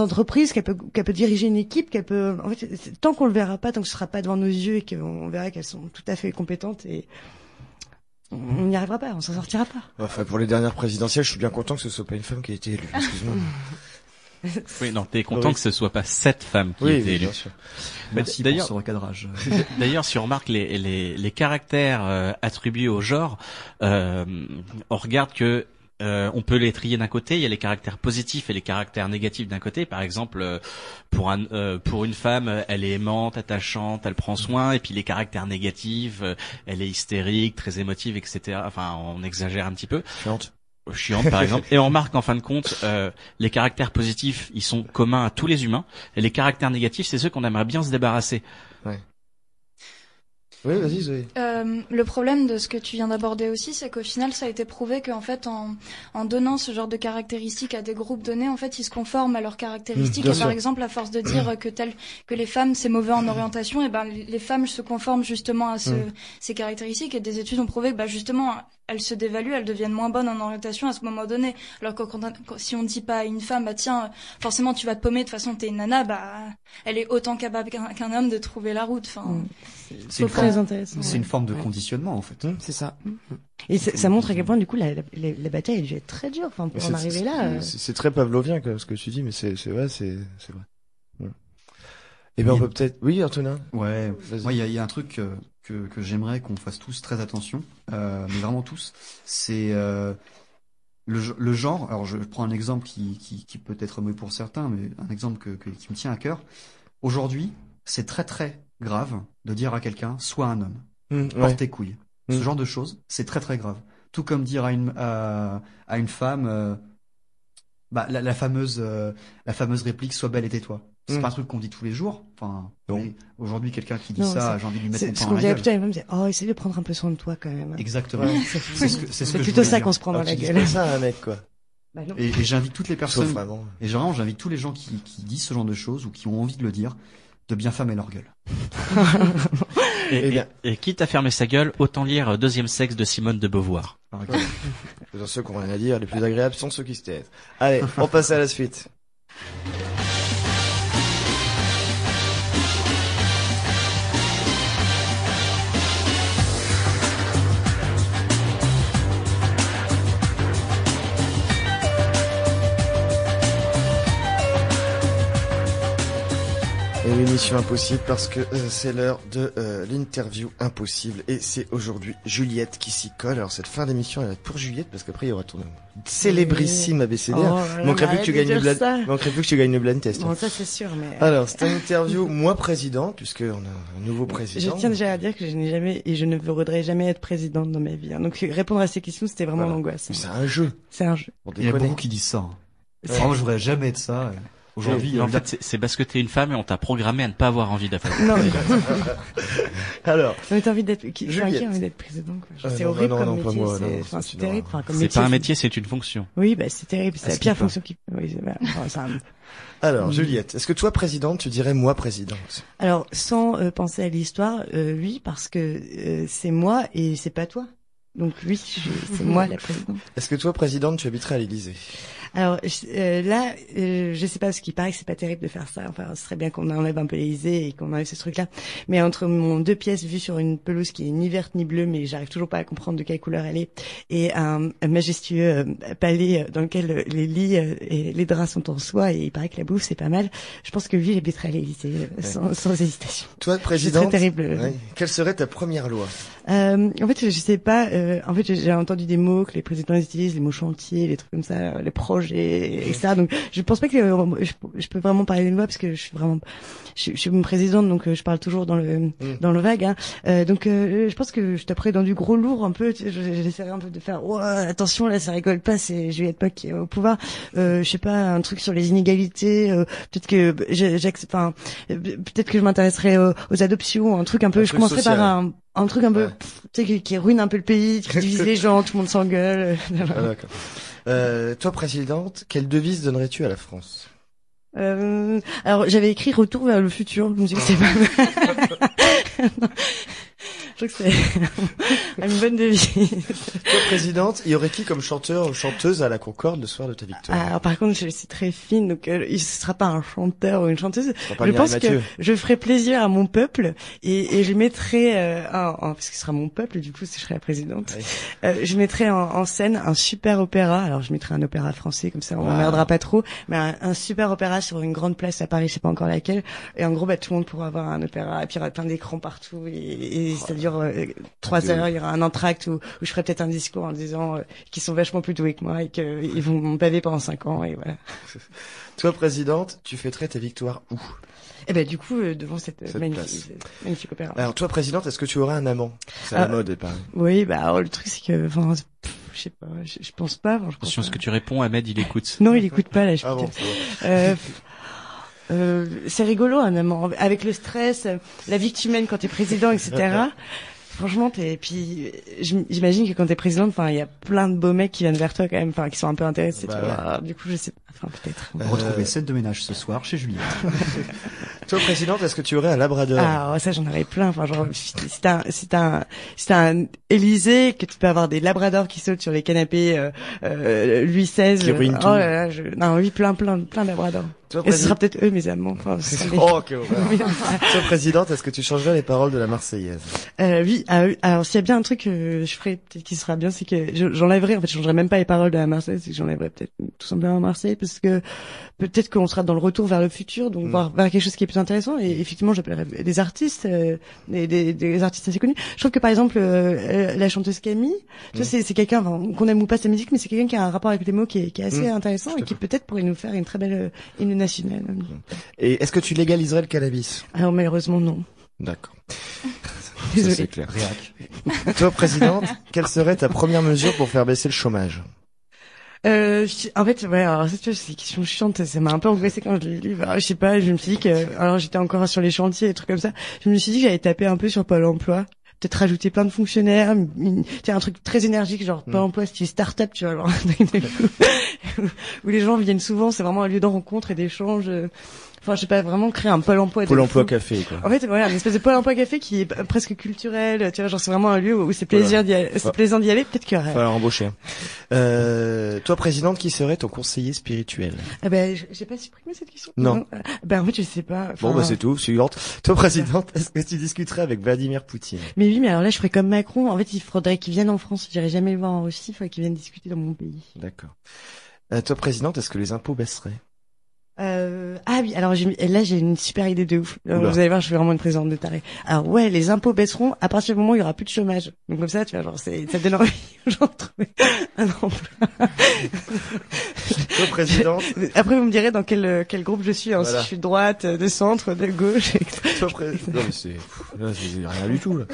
entreprises, qu'elle peut diriger une équipe, en fait, tant qu'on le verra pas, tant que ce sera pas devant nos yeux et qu'on verra qu'elles sont tout à fait compétentes, et on n'y arrivera pas, on s'en sortira pas. Enfin, pour les dernières présidentielles, je suis bien content que ce soit pas une femme qui a été élue. Excuse-moi. Oui, non, t'es content que ce soit pas cette femme qui a été élue. Bien sûr. Merci pour ce recadrage. D'ailleurs, si on remarque les caractères attribués au genre, on regarde que on peut les trier d'un côté. Il y a les caractères positifs et les caractères négatifs d'un côté. Par exemple, pour une femme, elle est aimante, attachante, elle prend soin. Et puis les caractères négatifs, elle est hystérique, très émotive, etc. Enfin, on exagère un petit peu. Chiante par exemple. Et on remarque qu'en fin de compte, les caractères positifs, ils sont communs à tous les humains, et les caractères négatifs, c'est ceux qu'on aimerait bien se débarrasser. Ouais. Oui, vas-y, Zoé. Le problème de ce que tu viens d'aborder aussi, c'est qu'au final, ça a été prouvé qu'en fait, en donnant ce genre de caractéristiques à des groupes donnés, en fait, ils se conforment à leurs caractéristiques. Et par exemple, à force de dire que les femmes, c'est mauvais en orientation, et les femmes se conforment justement à ces caractéristiques. Et des études ont prouvé que justement, elles se dévaluent, elles deviennent moins bonnes en orientation à ce moment donné. Alors que si on dit pas à une femme, tiens, forcément tu vas te paumer, de toute façon t'es une nana, elle est autant capable qu'un homme de trouver la route. C'est très intéressant. C'est une forme de conditionnement en fait. C'est ça. Et ça montre à quel point du coup la bataille elle a dû être très dure. Pour en arriver là. C'est très pavlovien ce que tu dis, mais c'est vrai, c'est vrai. Et ben on peut peut-être. Oui, Antonin. Ouais. Moi il y a un truc que j'aimerais qu'on fasse tous très attention, mais vraiment tous. C'est le genre. Alors je prends un exemple qui peut être mauvais pour certains, mais un exemple qui me tient à cœur. Aujourd'hui, c'est très très grave de dire à quelqu'un sois un homme, porte tes couilles. Ce genre de choses, c'est très très grave. Tout comme dire à une femme, la fameuse réplique sois belle et tais-toi. C'est pas un truc qu'on dit tous les jours. Enfin, aujourd'hui, quelqu'un qui dit ça, j'ai envie de lui mettre mon pain dans la gueule. Plutôt, elle me dit, essaye de prendre un peu soin de toi quand même. Exactement. Ouais. C'est plutôt ça qu'on se prend dans la gueule. C'est ça, un mec, quoi. Et j'invite toutes les personnes, et vraiment, j'invite tous les gens qui disent ce genre de choses ou qui ont envie de le dire, de bien fermer leur gueule. Et quitte à fermer sa gueule, autant lire Deuxième sexe de Simone de Beauvoir. Dans ceux qui ont rien à dire, les plus agréables sont ceux qui se taisent. Allez, on passe à la suite. Mission Impossible parce que c'est l'heure de l'interview impossible et c'est aujourd'hui Juliette qui s'y colle. Alors cette fin d'émission elle va être pour Juliette parce qu'après il y aura ton célébrissime abécédaire. Manquerait plus que tu gagnes le blind test. Bon, ça c'est sûr, mais... Alors c'est une interview moi président puisque on a un nouveau président. Je tiens déjà à dire que je n'ai jamais et je ne voudrais jamais être présidente dans ma vie. Hein. Donc répondre à ces questions c'était vraiment l'angoisse. Hein. C'est un jeu. C'est un jeu. Il y a beaucoup qui disent ça. Moi je voudrais jamais être ça. Aujourd'hui, en fait, c'est parce que t'es une femme et on t'a programmé à ne pas avoir envie d'être. Non, mais... Alors. Mais t'as envie d'être, qui a envie d'être président, quoi. C'est horrible comme métier, c'est terrible. Enfin, comme c'est pas un métier, c'est une fonction. Oui, bah, c'est terrible, c'est la pire fonction qui, oui, Alors, Juliette, est-ce que toi, présidente, tu dirais moi, présidente? Alors, sans penser à l'histoire, oui, parce que c'est moi et c'est pas toi. Donc oui, c'est moi la présidente. Est-ce que toi, présidente, tu habiterais à l'Élysée? Alors là, je sais pas, parce qu'il paraît que c'est pas terrible de faire ça. Enfin, ce serait bien qu'on enlève un peu l'Élysée et qu'on enlève ce truc-là. Mais entre mon 2 pièces vues sur une pelouse qui est ni verte ni bleue, mais j'arrive toujours pas à comprendre de quelle couleur elle est, et un majestueux palais dans lequel les lits et les draps sont en soie et il paraît que la bouffe c'est pas mal. Je pense que oui, j'habiterais à l'Élysée sans hésitation. Toi, présidente, c'est très terrible. Quelle serait ta première loi? En fait, je sais pas. En fait, j'ai entendu des mots que les présidents utilisent, les mots chantier, les trucs comme ça, les projets, etc. Donc, je pense pas que je peux vraiment parler de loi parce que je suis une présidente, donc je parle toujours dans le vague. Hein. Donc, je pense que je taperais dans du gros lourd un peu. J'essaierais un peu de faire attention là, ça rigole pas, c'est Juliette Pack qui est au pouvoir. Je sais pas, un truc sur les inégalités. Peut-être que peut-être que je m'intéresserais aux adoptions, un truc un peu. Je commencerais par un truc un peu, tu sais, qui ruine un peu le pays, qui divise les gens, tout le monde s'engueule. D'accord. Toi, présidente, quelle devise donnerais-tu à la France? Alors, j'avais écrit Retour vers le futur. Je me dis que c'est pas mal. Je trouve que c'est une bonne devise. Toi, présidente, il y aurait qui comme chanteur ou chanteuse à la Concorde le soir de ta victoire? Alors, par contre, je suis très fine, donc il sera pas un chanteur ou une chanteuse. Je pense que je ferai plaisir à mon peuple et je mettrai, parce que ce sera mon peuple, du coup, si je serai la présidente, je mettrai en scène un super opéra. Alors, je mettrai un opéra français, comme ça, on m'emmerdera pas trop, mais un super opéra sur une grande place à Paris, je sais pas encore laquelle. Et en gros, tout le monde pourra avoir un opéra, et puis il y aura plein d'écrans partout, et ça dure 3 heures, il y aura un entracte où je ferai peut-être un discours en disant qu'ils sont vachement plus doués que moi et qu'ils vont me paver pendant 5 ans et voilà. Toi, présidente, tu fêterais ta victoire où? Eh ben du coup devant cette magnifique opéra. Alors toi, présidente, est-ce que tu aurais un amant? C'est à la mode, pareil. Oui, bah alors, le truc c'est que je sais pas, je pense pas. Attention, ce que tu réponds, Ahmed, il écoute. Non, il écoute pas là. Bon, c'est rigolo un amant avec le stress, la vie que tu mènes quand t'es président, etc. Franchement, puis j'imagine que quand t'es présidente, enfin, il y a plein de beaux mecs qui viennent vers toi quand même, enfin, qui sont un peu intéressés. Tu vois. Alors, du coup, je sais pas, enfin, peut-être. On va retrouver scène de ménage ce soir chez Juliette. Toi, présidente, est-ce que tu aurais un labrador? Ah, ça, j'en aurais plein. Enfin, genre, si t'as un Élysée, que tu peux avoir des labradors qui sautent sur les canapés, Louis XVI. Qui ruinent tout. Oh là là, non, oui, plein de labradors. Et ce sera peut-être eux, mes amants. Enfin, Toi, présidente, est-ce que tu changerais les paroles de la Marseillaise? Oui. Alors, s'il y a bien un truc que je ferais, peut-être qui sera bien, c'est que j'enlèverais, en fait, je changerais même pas les paroles de la Marseillaise, c'est que j'enlèverais peut-être tout simplement Marseille, parce que peut-être qu'on sera dans le retour vers le futur, donc voir quelque chose qui est plus intéressant. Et effectivement, j'appellerais des artistes, des artistes assez connus. Je trouve que par exemple, la chanteuse Camille, tu vois, c'est quelqu'un, qu'on aime ou pas sa musique, mais c'est quelqu'un qui a un rapport avec les mots qui est assez intéressant et qui peut-être pourrait nous faire une très belle hymne national. Et est-ce que tu légaliserais le cannabis? Alors malheureusement non. D'accord. Désolé. C'est clair. Toi, présidente, quelle serait ta première mesure pour faire baisser le chômage? En fait, alors c'est une question chiante, ça m'a un peu angoissée quand je l'ai lu. Je sais pas, je me suis dit que, alors j'étais encore sur les chantiers et trucs comme ça, je me suis dit que j'allais taper un peu sur Pôle emploi. Peut-être rajouter plein de fonctionnaires, un truc très énergique, genre Pôle emploi, style start-up, tu vois, genre, où les gens viennent souvent, c'est vraiment un lieu de rencontre et d'échange. Enfin, je sais pas, vraiment créer un Pôle emploi. Pôle emploi café, quoi. En fait, voilà, une espèce de Pôle emploi café qui est presque culturel, tu vois, genre c'est vraiment un lieu où c'est plaisir d'y aller, c'est plaisant d'y aller, peut-être qu'il y aurait. Falloir embaucher. Toi, présidente, qui serait ton conseiller spirituel? J'ai pas supprimé cette question. Non. En fait, je sais pas. Bon, c'est tout. Suivante. Toi, présidente, est-ce que tu discuterais avec Vladimir Poutine? Mais oui, mais alors là, je ferais comme Macron. En fait, il faudrait qu'il vienne en France. J'irai jamais le voir en Russie. Il faudrait qu'il vienne discuter dans mon pays. D'accord. Toi, présidente, est-ce que les impôts baisseraient? Ah oui, alors là j'ai une super idée de ouf. Vous allez voir, je suis vraiment une présidente de taré. Alors ouais, les impôts baisseront à partir du moment où il y aura plus de chômage. Donc comme ça, tu vois, genre ça donne envie aux gens de trouver un emploi. Toi, présidente. Après, vous me direz dans quel groupe je suis. Hein, Voilà. si je suis de droite, de centre, de gauche. Toi, non mais c'est rien du tout là.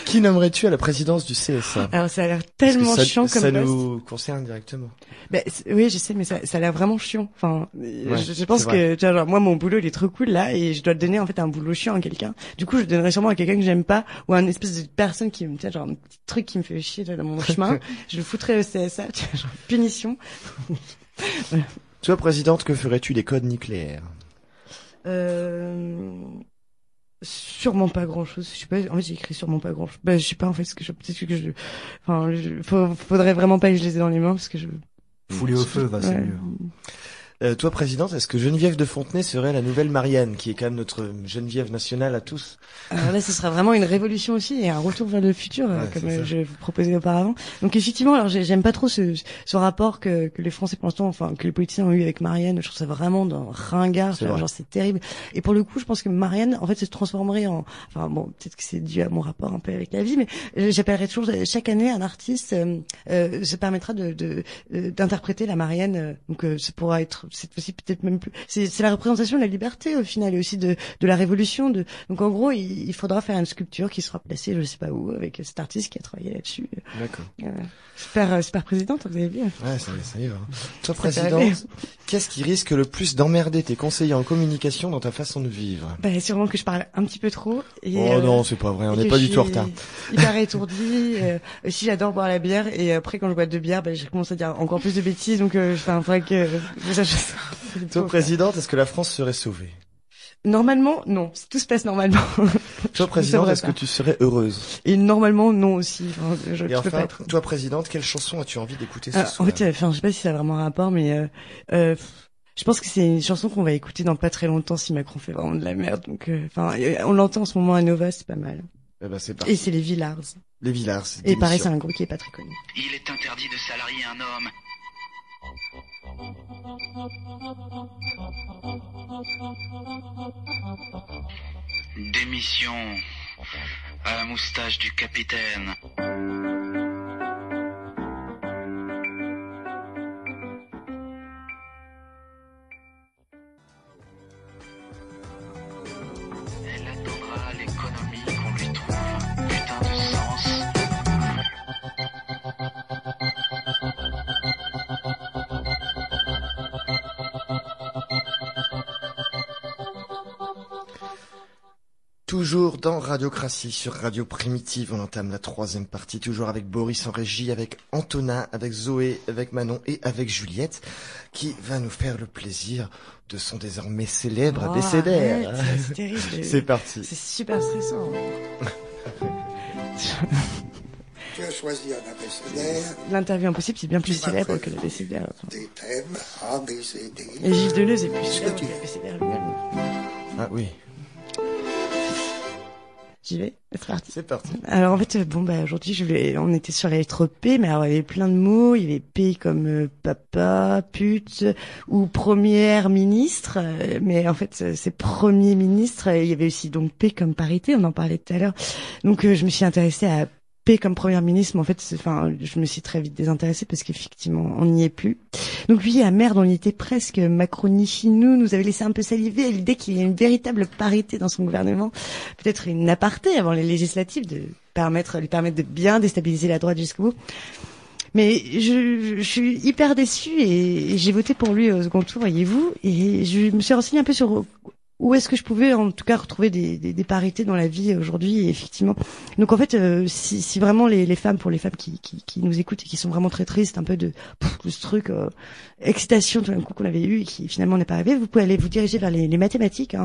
Qui nommerais-tu à la présidence du CSA? Alors ça a l'air tellement chiant comme ça poste. nous concerne directement. Ben, oui, je sais, mais ça a l'air vraiment chiant. Enfin, Ouais, je pense que, tu vois, genre, moi, mon boulot, il est trop cool, là, et je dois donner, en fait, un boulot chiant à quelqu'un. Du coup, je le donnerais sûrement à quelqu'un que j'aime pas, ou à une espèce de personne qui me, tu vois, genre, un petit truc qui me fait chier dans mon chemin. Je le foutrais au CSA, tu vois, genre, punition. Voilà. Toi, présidente, que ferais-tu des codes nucléaires? Sûrement pas grand chose. Je sais pas, en fait, j'ai écrit sûrement pas grand chose. Bah, je sais pas, en fait, faudrait vraiment pas que je les ai dans les mains, parce que Fouler au feu, c'est ouais. mieux. Toi, présidente, est-ce que Geneviève de Fontenay serait la nouvelle Marianne, qui est quand même notre Geneviève nationale à tous? Alors là, ce sera vraiment une révolution aussi et un retour vers le futur, comme je vous proposais auparavant. Donc effectivement, alors j'aime pas trop ce rapport que les Français pour l'instant, enfin que les politiciens ont eu avec Marianne. Je trouve ça vraiment d'un ringard, genre c'est terrible. Et pour le coup, je pense que Marianne, en fait, se transformerait en, enfin bon, peut-être que c'est dû à mon rapport un peu avec la vie, mais j'appellerai toujours chaque année un artiste se permettra d'interpréter la Marianne. Donc ça pourra être cette fois-ci peut-être même plus. C'est la représentation de la liberté au final et aussi de la révolution. Donc en gros, il faudra faire une sculpture qui sera placée, je sais pas où, avec cet artiste qui a travaillé là-dessus. D'accord. Super présidente, vous avez vu. Ouais, ça y va. Toi, présidente, qu'est-ce qui risque le plus d'emmerder tes conseillers en communication dans ta façon de vivre? Bah, sûrement que je parle un petit peu trop. Et, oh non, c'est pas vrai, on n'est pas du tout en retard. Hyper étourdie. Aussi, j'adore boire la bière et après, quand je bois de bière, je commence à dire encore plus de bêtises. Donc, faudrait que Toi, présidente, est-ce que la France serait sauvée? Normalement, non. Si tout se passe normalement. Toi, présidente, est-ce que tu serais heureuse? Et normalement, non aussi. Je peux pas être. Toi, présidente, quelle chanson as-tu envie d'écouter ce soir? En fait, je sais pas si ça a vraiment un rapport, mais je pense que c'est une chanson qu'on va écouter dans pas très longtemps si Macron fait vraiment de la merde. Donc, on l'entend en ce moment à Nova, c'est pas mal. Eh ben, c'est parti. Et c'est les Villars. Les Villars. Et pareil, c'est un groupe qui est pas très connu. Il est interdit de salarier un homme. Démission à la moustache du capitaine. Elle adorera l'économie qu'on lui trouve un putain de sens. Toujours dans Radiocratie sur Radio Primitive, on entame la 3e partie, toujours avec Boris en régie, avec Antonin, avec Zoé, avec Manon et avec Juliette, qui va nous faire le plaisir de son désormais célèbre abécédaire. C'est terrible. C'est parti. C'est super stressant. Tu as choisi un abécédaire. L'interview impossible, c'est bien plus célèbre que l'abécédaire. Des thèmes ABCD. Et Gilles Deleuze est plus célèbre que l'abécédaire lui-même. Ah oui. J'y vais, c'est parti. C'est parti. Alors en fait, aujourd'hui, on était sur la lettre P, mais alors il y avait plein de mots. Il y avait P comme papa, pute ou première ministre. Mais en fait, c'est premier ministre. Il y avait aussi donc P comme parité. On en parlait tout à l'heure. Donc je me suis intéressée à P comme première ministre, mais en fait, je me suis très vite désintéressée parce qu'effectivement, on n'y est plus. Donc lui, à merde, on y était presque. Macronichi nous avait laissé un peu saliver à l'idée qu'il y ait une véritable parité dans son gouvernement. Peut-être une aparté avant les législatives, lui permettre de bien déstabiliser la droite jusqu'au bout. Mais je suis hyper déçue et j'ai voté pour lui au second tour, voyez-vous. Et je me suis renseignée un peu sur où est-ce que je pouvais en tout cas retrouver des parités dans la vie aujourd'hui, et effectivement. Donc en fait, si vraiment les femmes, pour les femmes qui nous écoutent et qui sont vraiment très tristes un peu de ce truc excitation tout d'un coup qu'on avait eu et qui finalement n'est pas arrivé, vous pouvez aller vous diriger vers les mathématiques,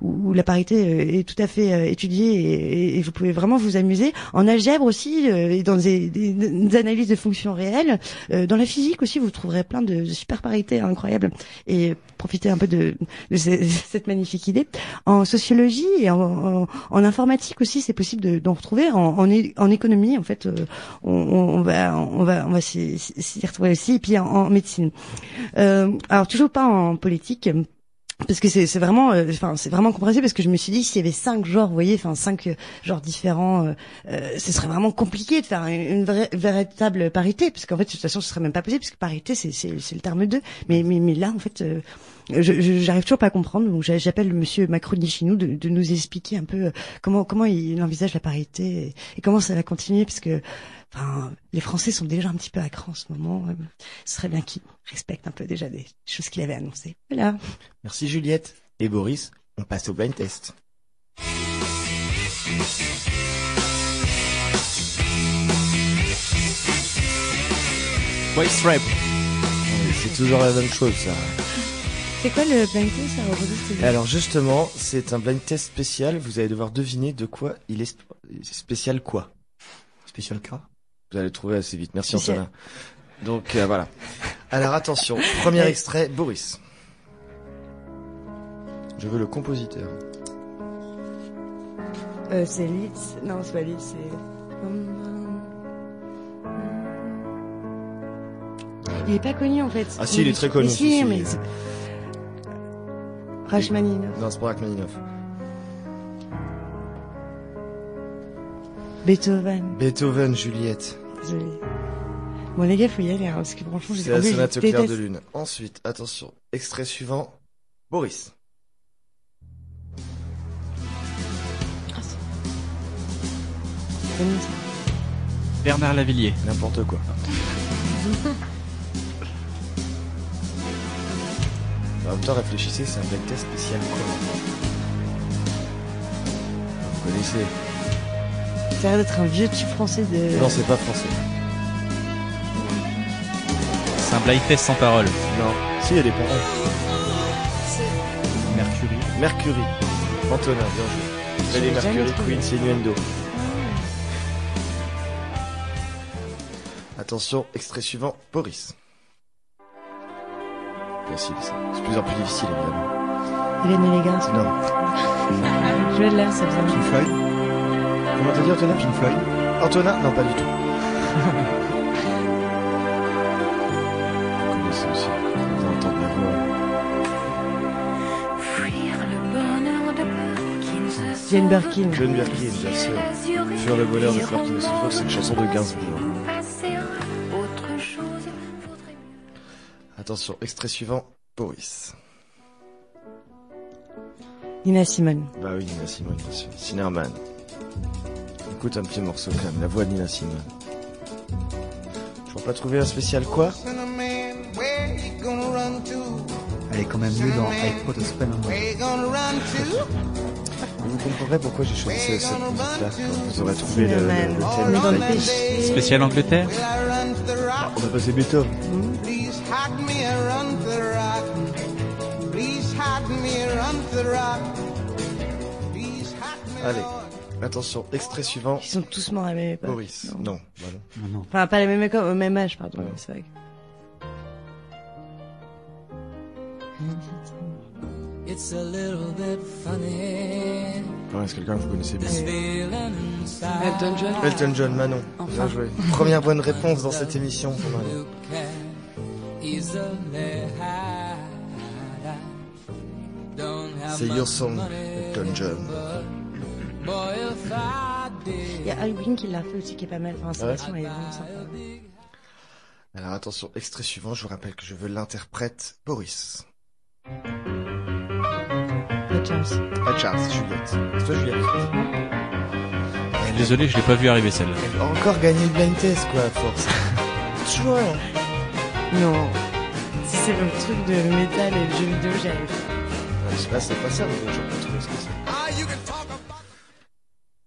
où la parité est tout à fait étudiée, et vous pouvez vraiment vous amuser en algèbre aussi, et dans des analyses de fonctions réelles. Dans la physique aussi, vous trouverez plein de super parités incroyables, et profitez un peu de cette magnifique idée. En sociologie et en informatique aussi, c'est possible d'en retrouver. En économie, en fait, on va s'y retrouver aussi. Et puis en médecine. Alors toujours pas en politique. parce que c'est vraiment c'est vraiment compréhensible, parce que je me suis dit, s'il y avait 5 genres, vous voyez, 5 genres différents, ce serait vraiment compliqué de faire une véritable parité, parce qu'en fait de toute façon ce serait même pas possible, parce que parité c'est le terme 2, mais là en fait j'arrive toujours pas à comprendre, donc j'appelle monsieur Macronichinou de nous expliquer un peu comment il envisage la parité et comment ça va continuer, parce que les Français sont déjà un petit peu à cran en ce moment. Ce serait bien qu'ils respectent un peu déjà des choses qu'il avait annoncées. Voilà. Merci Juliette. Et Boris, on passe au blind test. Voice rap. C'est toujours la même chose, ça. C'est quoi le blind test ça, alors justement, c'est un blind test spécial. Vous allez devoir deviner de quoi il est spécial quoi. Spécial quoi. Vous allez le trouver assez vite. Merci Antonin. Donc voilà. Alors attention, premier extrait, Boris. Je veux le compositeur. C'est Litz. Non, c'est pas Litz, c'est... Il est pas connu en fait. Ah si, il est très connu. Si, mais c'est... Rachmaninov. Non, c'est pas Rachmaninov. Beethoven, Juliette. Désolée. Bon les gars, faut y aller, hein, parce que franchement, c'est la sonate au clair de lune. Ensuite, attention, extrait suivant, Boris. Bernard Lavillier. N'importe quoi. En même temps, réfléchissez, c'est un blind test spécial quoi. Vous connaissez. Ça a l'air d'être un vieux tube français de... Non, c'est pas français. C'est un blind test sans parole. Non. Si, il y a des paroles. Mercury. Antonin, bien joué. Freddie Mercury, Queen, Innuendo. Attention, extrait suivant, Boris. Facile, ça. C'est plus en plus difficile, évidemment. Hélène et les gars. Non. Je vais là, ça faisait Pink Floyd. Comment t'as dit, Antonin? Pink Floyd. Antonin? Non, pas du tout. Vous connaissez aussi. Vous entendez la voix. Jane Birkin, bien sûr. Fuir le bonheur de Fleur qui ne souffre, c'est une chanson de Gainsbourg. Attention, extrait suivant, Boris. Nina Simone. Bah oui, Nina Simone, bien sûr. Sinnerman. Écoute un petit morceau quand même, la voix de Nina Simone. Je peux pas trouver un spécial quoi? Elle est quand même mieux dans I Put a Spell on You. Vous comprendrez pourquoi j'ai choisi cette musique-là quand vous aurez trouvé le thème. Spécial Angleterre. On va passer Beethoven. Allez, attention, extrait suivant. Ils sont tous morts à la même époque. Boris. Non. Enfin, pas au même âge, pardon. Ouais. C'est vrai. It's a little bit funny. Ouais, est-ce quelqu'un que vous connaissez bien? Elton John. Elton John, Manon. Enfin. Bien joué. Première bonne réponse dans cette émission pour Manon. C'est Your Song, Elton John. Il y a Al Green qui l'a fait aussi, qui est pas mal. Enfin, sa version est vraiment sympa. Alors attention, extrait suivant, je vous rappelle que je veux l'interprète Boris. Charles, Juliette. C'est toi, Juliette. Désolé, je l'ai pas vu arriver celle-là. Encore gagner le blind test, quoi, à force. Toujours là. Non. Si c'est le truc de métal et le jeu vidéo, j'y arrive. Je sais pas, c'est pas ça, mais je peux trouver ce que c'est.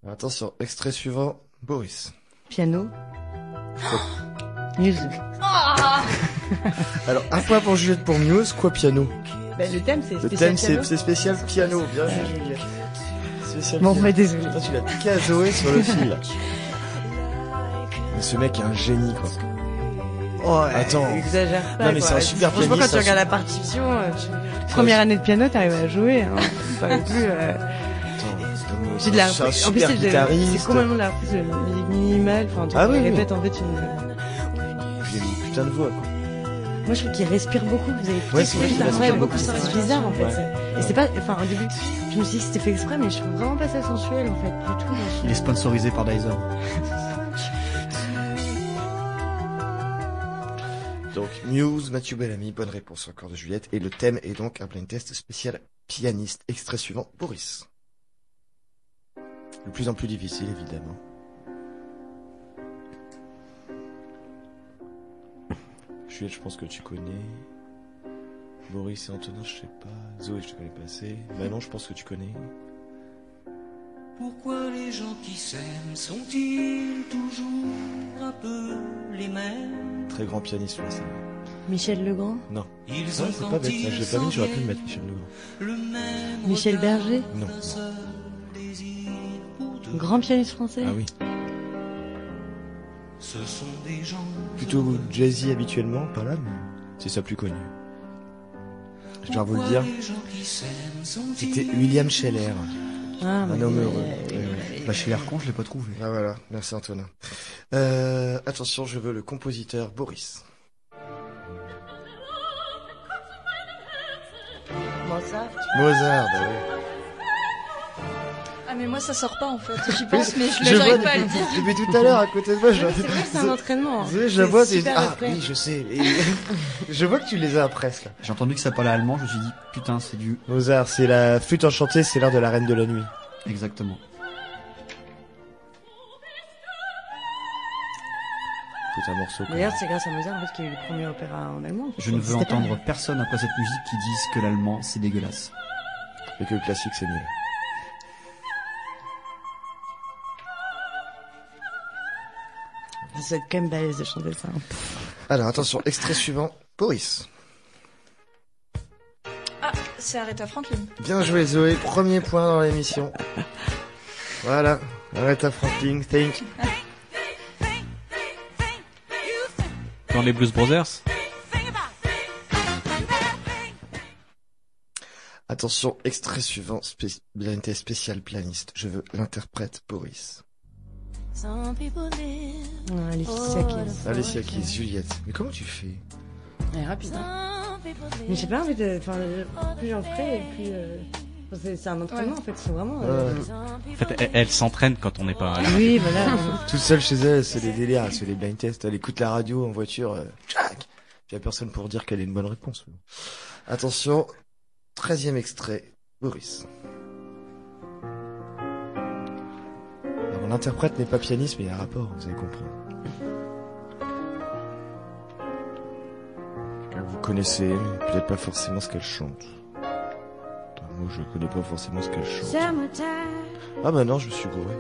Attention, extrait suivant, Boris. Piano. Muse. Alors, un point pour Juliette pour Muse, quoi piano? Ben, le thème, c'est spécial piano. Le thème, c'est spécial piano. Bien joué, Juliette. Spécial bon, piano. ouais, désolé. Attends, tu l'as piqué à Zoé sur le fil, là. Mais ce mec est un génie, quoi. Oh, attends. Exagère pas. Non, mais quoi. c'est un super pianiste. Franchement, quand tu regardes la partition, première année de piano, t'arrives à jouer, hein. Pas plus, j'ai de la c'est un en plus, super guitariste. C'est complètement de la reprise de musique minimale. Enfin, tu répètes en fait une... J'ai une putain de voix, quoi. Moi, je trouve qu'il respire beaucoup. Vous avez Ouais, c'est vrai qu'il respire beaucoup. C'est bizarre, en fait. Et c'est pas, enfin, au début, je me suis dit que c'était fait exprès, mais je trouve vraiment pas ça sensuel, en fait, du tout. Il est sponsorisé par Dyson. Donc, Muse, Mathieu Bellamy, bonne réponse encore de Juliette. Et le thème est donc un blind test spécial pianiste. Extrait suivant, Boris. De plus en plus difficile, évidemment. Juliette, je pense que tu connais. Boris et Antonin, je sais pas. Zoé, je te connais pas assez. Manon, je pense que tu connais. Pourquoi les gens qui s'aiment sont-ils toujours un peu les mêmes? Très grand pianiste français. Michel Legrand? Non. Ouais, c'est pas bête, ça. Je l'ai pas mis, j'aurais pu le mettre, Michel Legrand. Michel Berger? Non. Grand pianiste français? Ah oui. Ce sont des gens Plutôt jazzy habituellement, pas là, mais c'est ça plus connu. Je dois vous le dire. C'était William Scheller. Ah, un homme heureux. Bah, Scheller con, je l'ai pas trouvé. Ah voilà, merci Antonin. Attention, je veux le compositeur Boris. Mozart, bah oui. Ah mais moi ça sort pas en fait, j'y pense mais j'arrive pas à le dire. Depuis tout à l'heure à côté de moi, C'est vrai que c'est un entraînement. Je la vois, c'est... super Ah après. oui, je sais. Et... je vois que tu les as presque. J'ai entendu que ça parlait allemand, je me suis dit, putain, c'est du... Mozart, c'est la flûte enchantée, c'est l'heure de la reine de la nuit. Exactement. C'est un morceau. D'ailleurs, c'est grâce à Mozart en fait qu'il y a eu le premier opéra en allemand. Je ne veux C'était pas- entendre personne après cette musique qui dise que l'allemand, c'est dégueulasse. Et que le classique, c'est nul. Ça va être quand même balèze de chanter ça. Alors, attention, extrait suivant, Boris. Ah, c'est Aretha Franklin. Bien joué Zoé, premier point dans l'émission. Voilà, Aretha Franklin, thank you. Dans les Blues Brothers. Attention, extrait suivant, blind test spécial pianiste. Je veux l'interprète Boris. Alicia Keys. Alicia Keys, Juliette. Mais comment tu fais? Elle est rapide. Hein. Mais je sais pas, en fait, plus j'en ferai, plus... c'est un entraînement, en fait, c'est vraiment... En fait, elle s'entraîne quand on n'est pas là. Oui, voilà. Toute seule chez elle, c'est des délires, elle fait les blind tests, elle écoute la radio en voiture, tchac. Puis y a personne pour dire qu'elle est une bonne réponse. Attention, 13e extrait, Boris. Alors, l'interprète n'est pas pianiste, mais il y a un rapport, vous allez comprendre. Vous connaissez, mais peut-être pas forcément ce qu'elle chante. Moi, je connais pas forcément ce qu'elle chante. Ah bah non, je me suis gouré.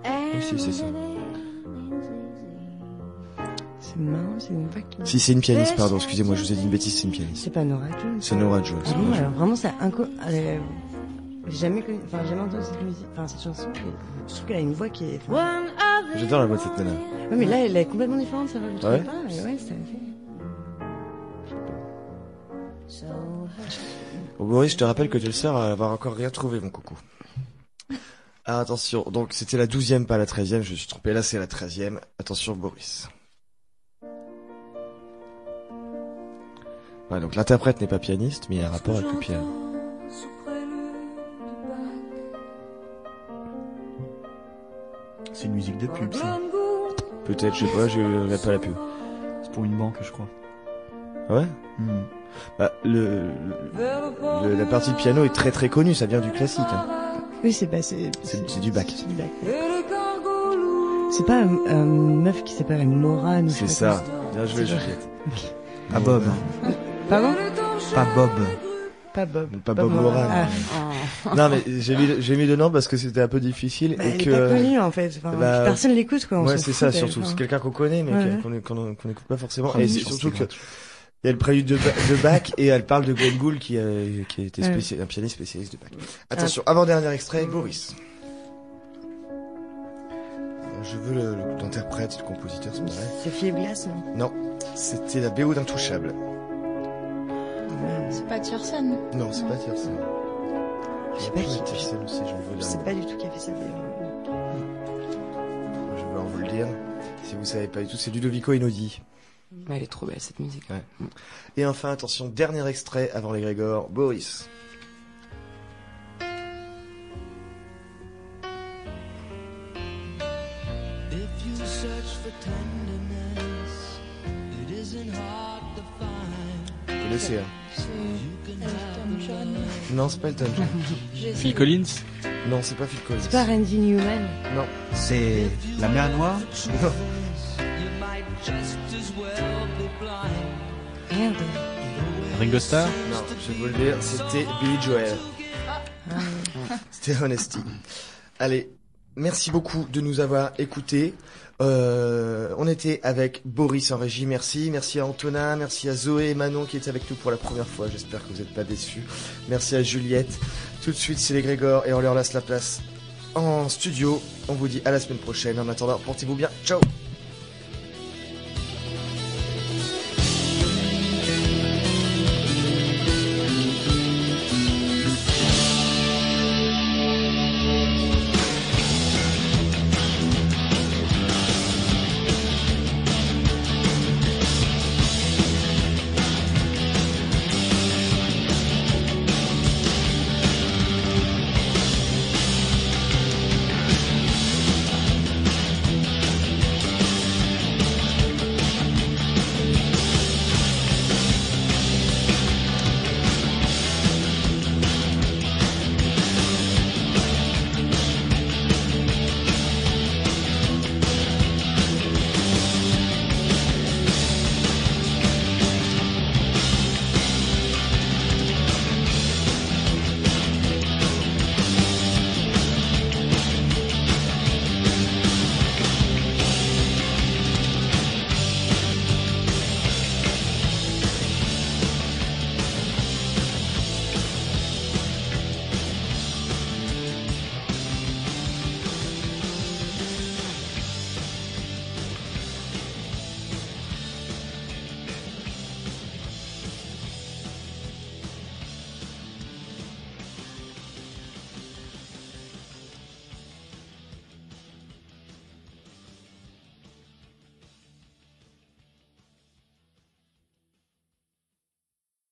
Oui, si, c'est ça. C'est marrant, c'est une voix qui... Si, c'est une pianiste, pardon, excusez-moi, je vous ai dit une bêtise, c'est une pianiste. C'est pas Nora Jones. C'est Nora Jones. Ah bon, alors vraiment, c'est j'ai jamais connu, jamais entendu cette musique, cette chanson. Je trouve qu'elle a une voix qui est... J'adore la voix de cette nana. Ouais, mais là, elle est complètement différente, ça va, je trouve Ouais. pas. Mais ouais, ça fait... Bon, Boris, je te rappelle que tu es le seul à avoir encore rien trouvé, mon coucou. Ah, attention, donc c'était la 12e, pas la 13e, je me suis trompé, là c'est la 13e. Attention, Boris. Ouais, donc l'interprète n'est pas pianiste, mais il y a un rapport avec le piano. C'est une musique de pub, ça. Peut-être, je sais pas, je regarde pas la pub. C'est pour une banque, je crois. Ah ouais? Bah, la partie de piano est très très connue, ça vient du classique. Hein. Oui, c'est du Bach. C'est du Bach. C'est pas une meuf qui s'appelle Morane. C'est ça. Bien joué, Juliette. Pas Bob. Pardon? Pas Bob. Pas Bob. Pas Bob Moran. Ah. Non, mais j'ai mis le nom parce que c'était un peu difficile. Bah, et elle que... est pas connue, en fait. Enfin, personne l'écoute, quoi. Ouais, c'est ça, surtout. C'est quelqu'un qu'on connaît, mais qu'on n'écoute pas forcément. Et c'est surtout que il y a le prélude de Bach et elle parle de Glenn Gould qui était un pianiste spécialiste de Bach. Attention, avant-dernier extrait, Boris. Je veux l'interprète, le compositeur, c'est pareil. Sophie Eblas, non? Non, c'était la BO d'Intouchable. C'est pas Tiersen. Non, c'est pas Tiersen. Je sais pas qui. Tiersen aussi, Je sais pas du tout qui a fait ça, d'ailleurs. Je vais vous le dire. Si vous savez pas du tout, c'est Ludovico Einaudi. Mais elle est trop belle cette musique. Ouais. Et enfin, attention, dernier extrait avant les Grégor, Boris. Vous connaissez, hein? Elton John. Non, c'est pas Elton John. Phil Collins? Non, c'est pas Phil Collins. C'est pas Randy Newman. Non. C'est La Mer Noire? Non. Merde. Ringo Starr? Non, je vais vous le dire, c'était Billy Joel. C'était Honesty. Allez, merci beaucoup de nous avoir écoutés. On était avec Boris en régie, merci à Antonin, merci à Zoé et Manon qui étaient avec nous pour la première fois, j'espère que vous n'êtes pas déçus. Merci à Juliette. Tout de suite c'est les Grégor et on leur laisse la place en studio. On vous dit à la semaine prochaine. En attendant, portez-vous bien. Ciao.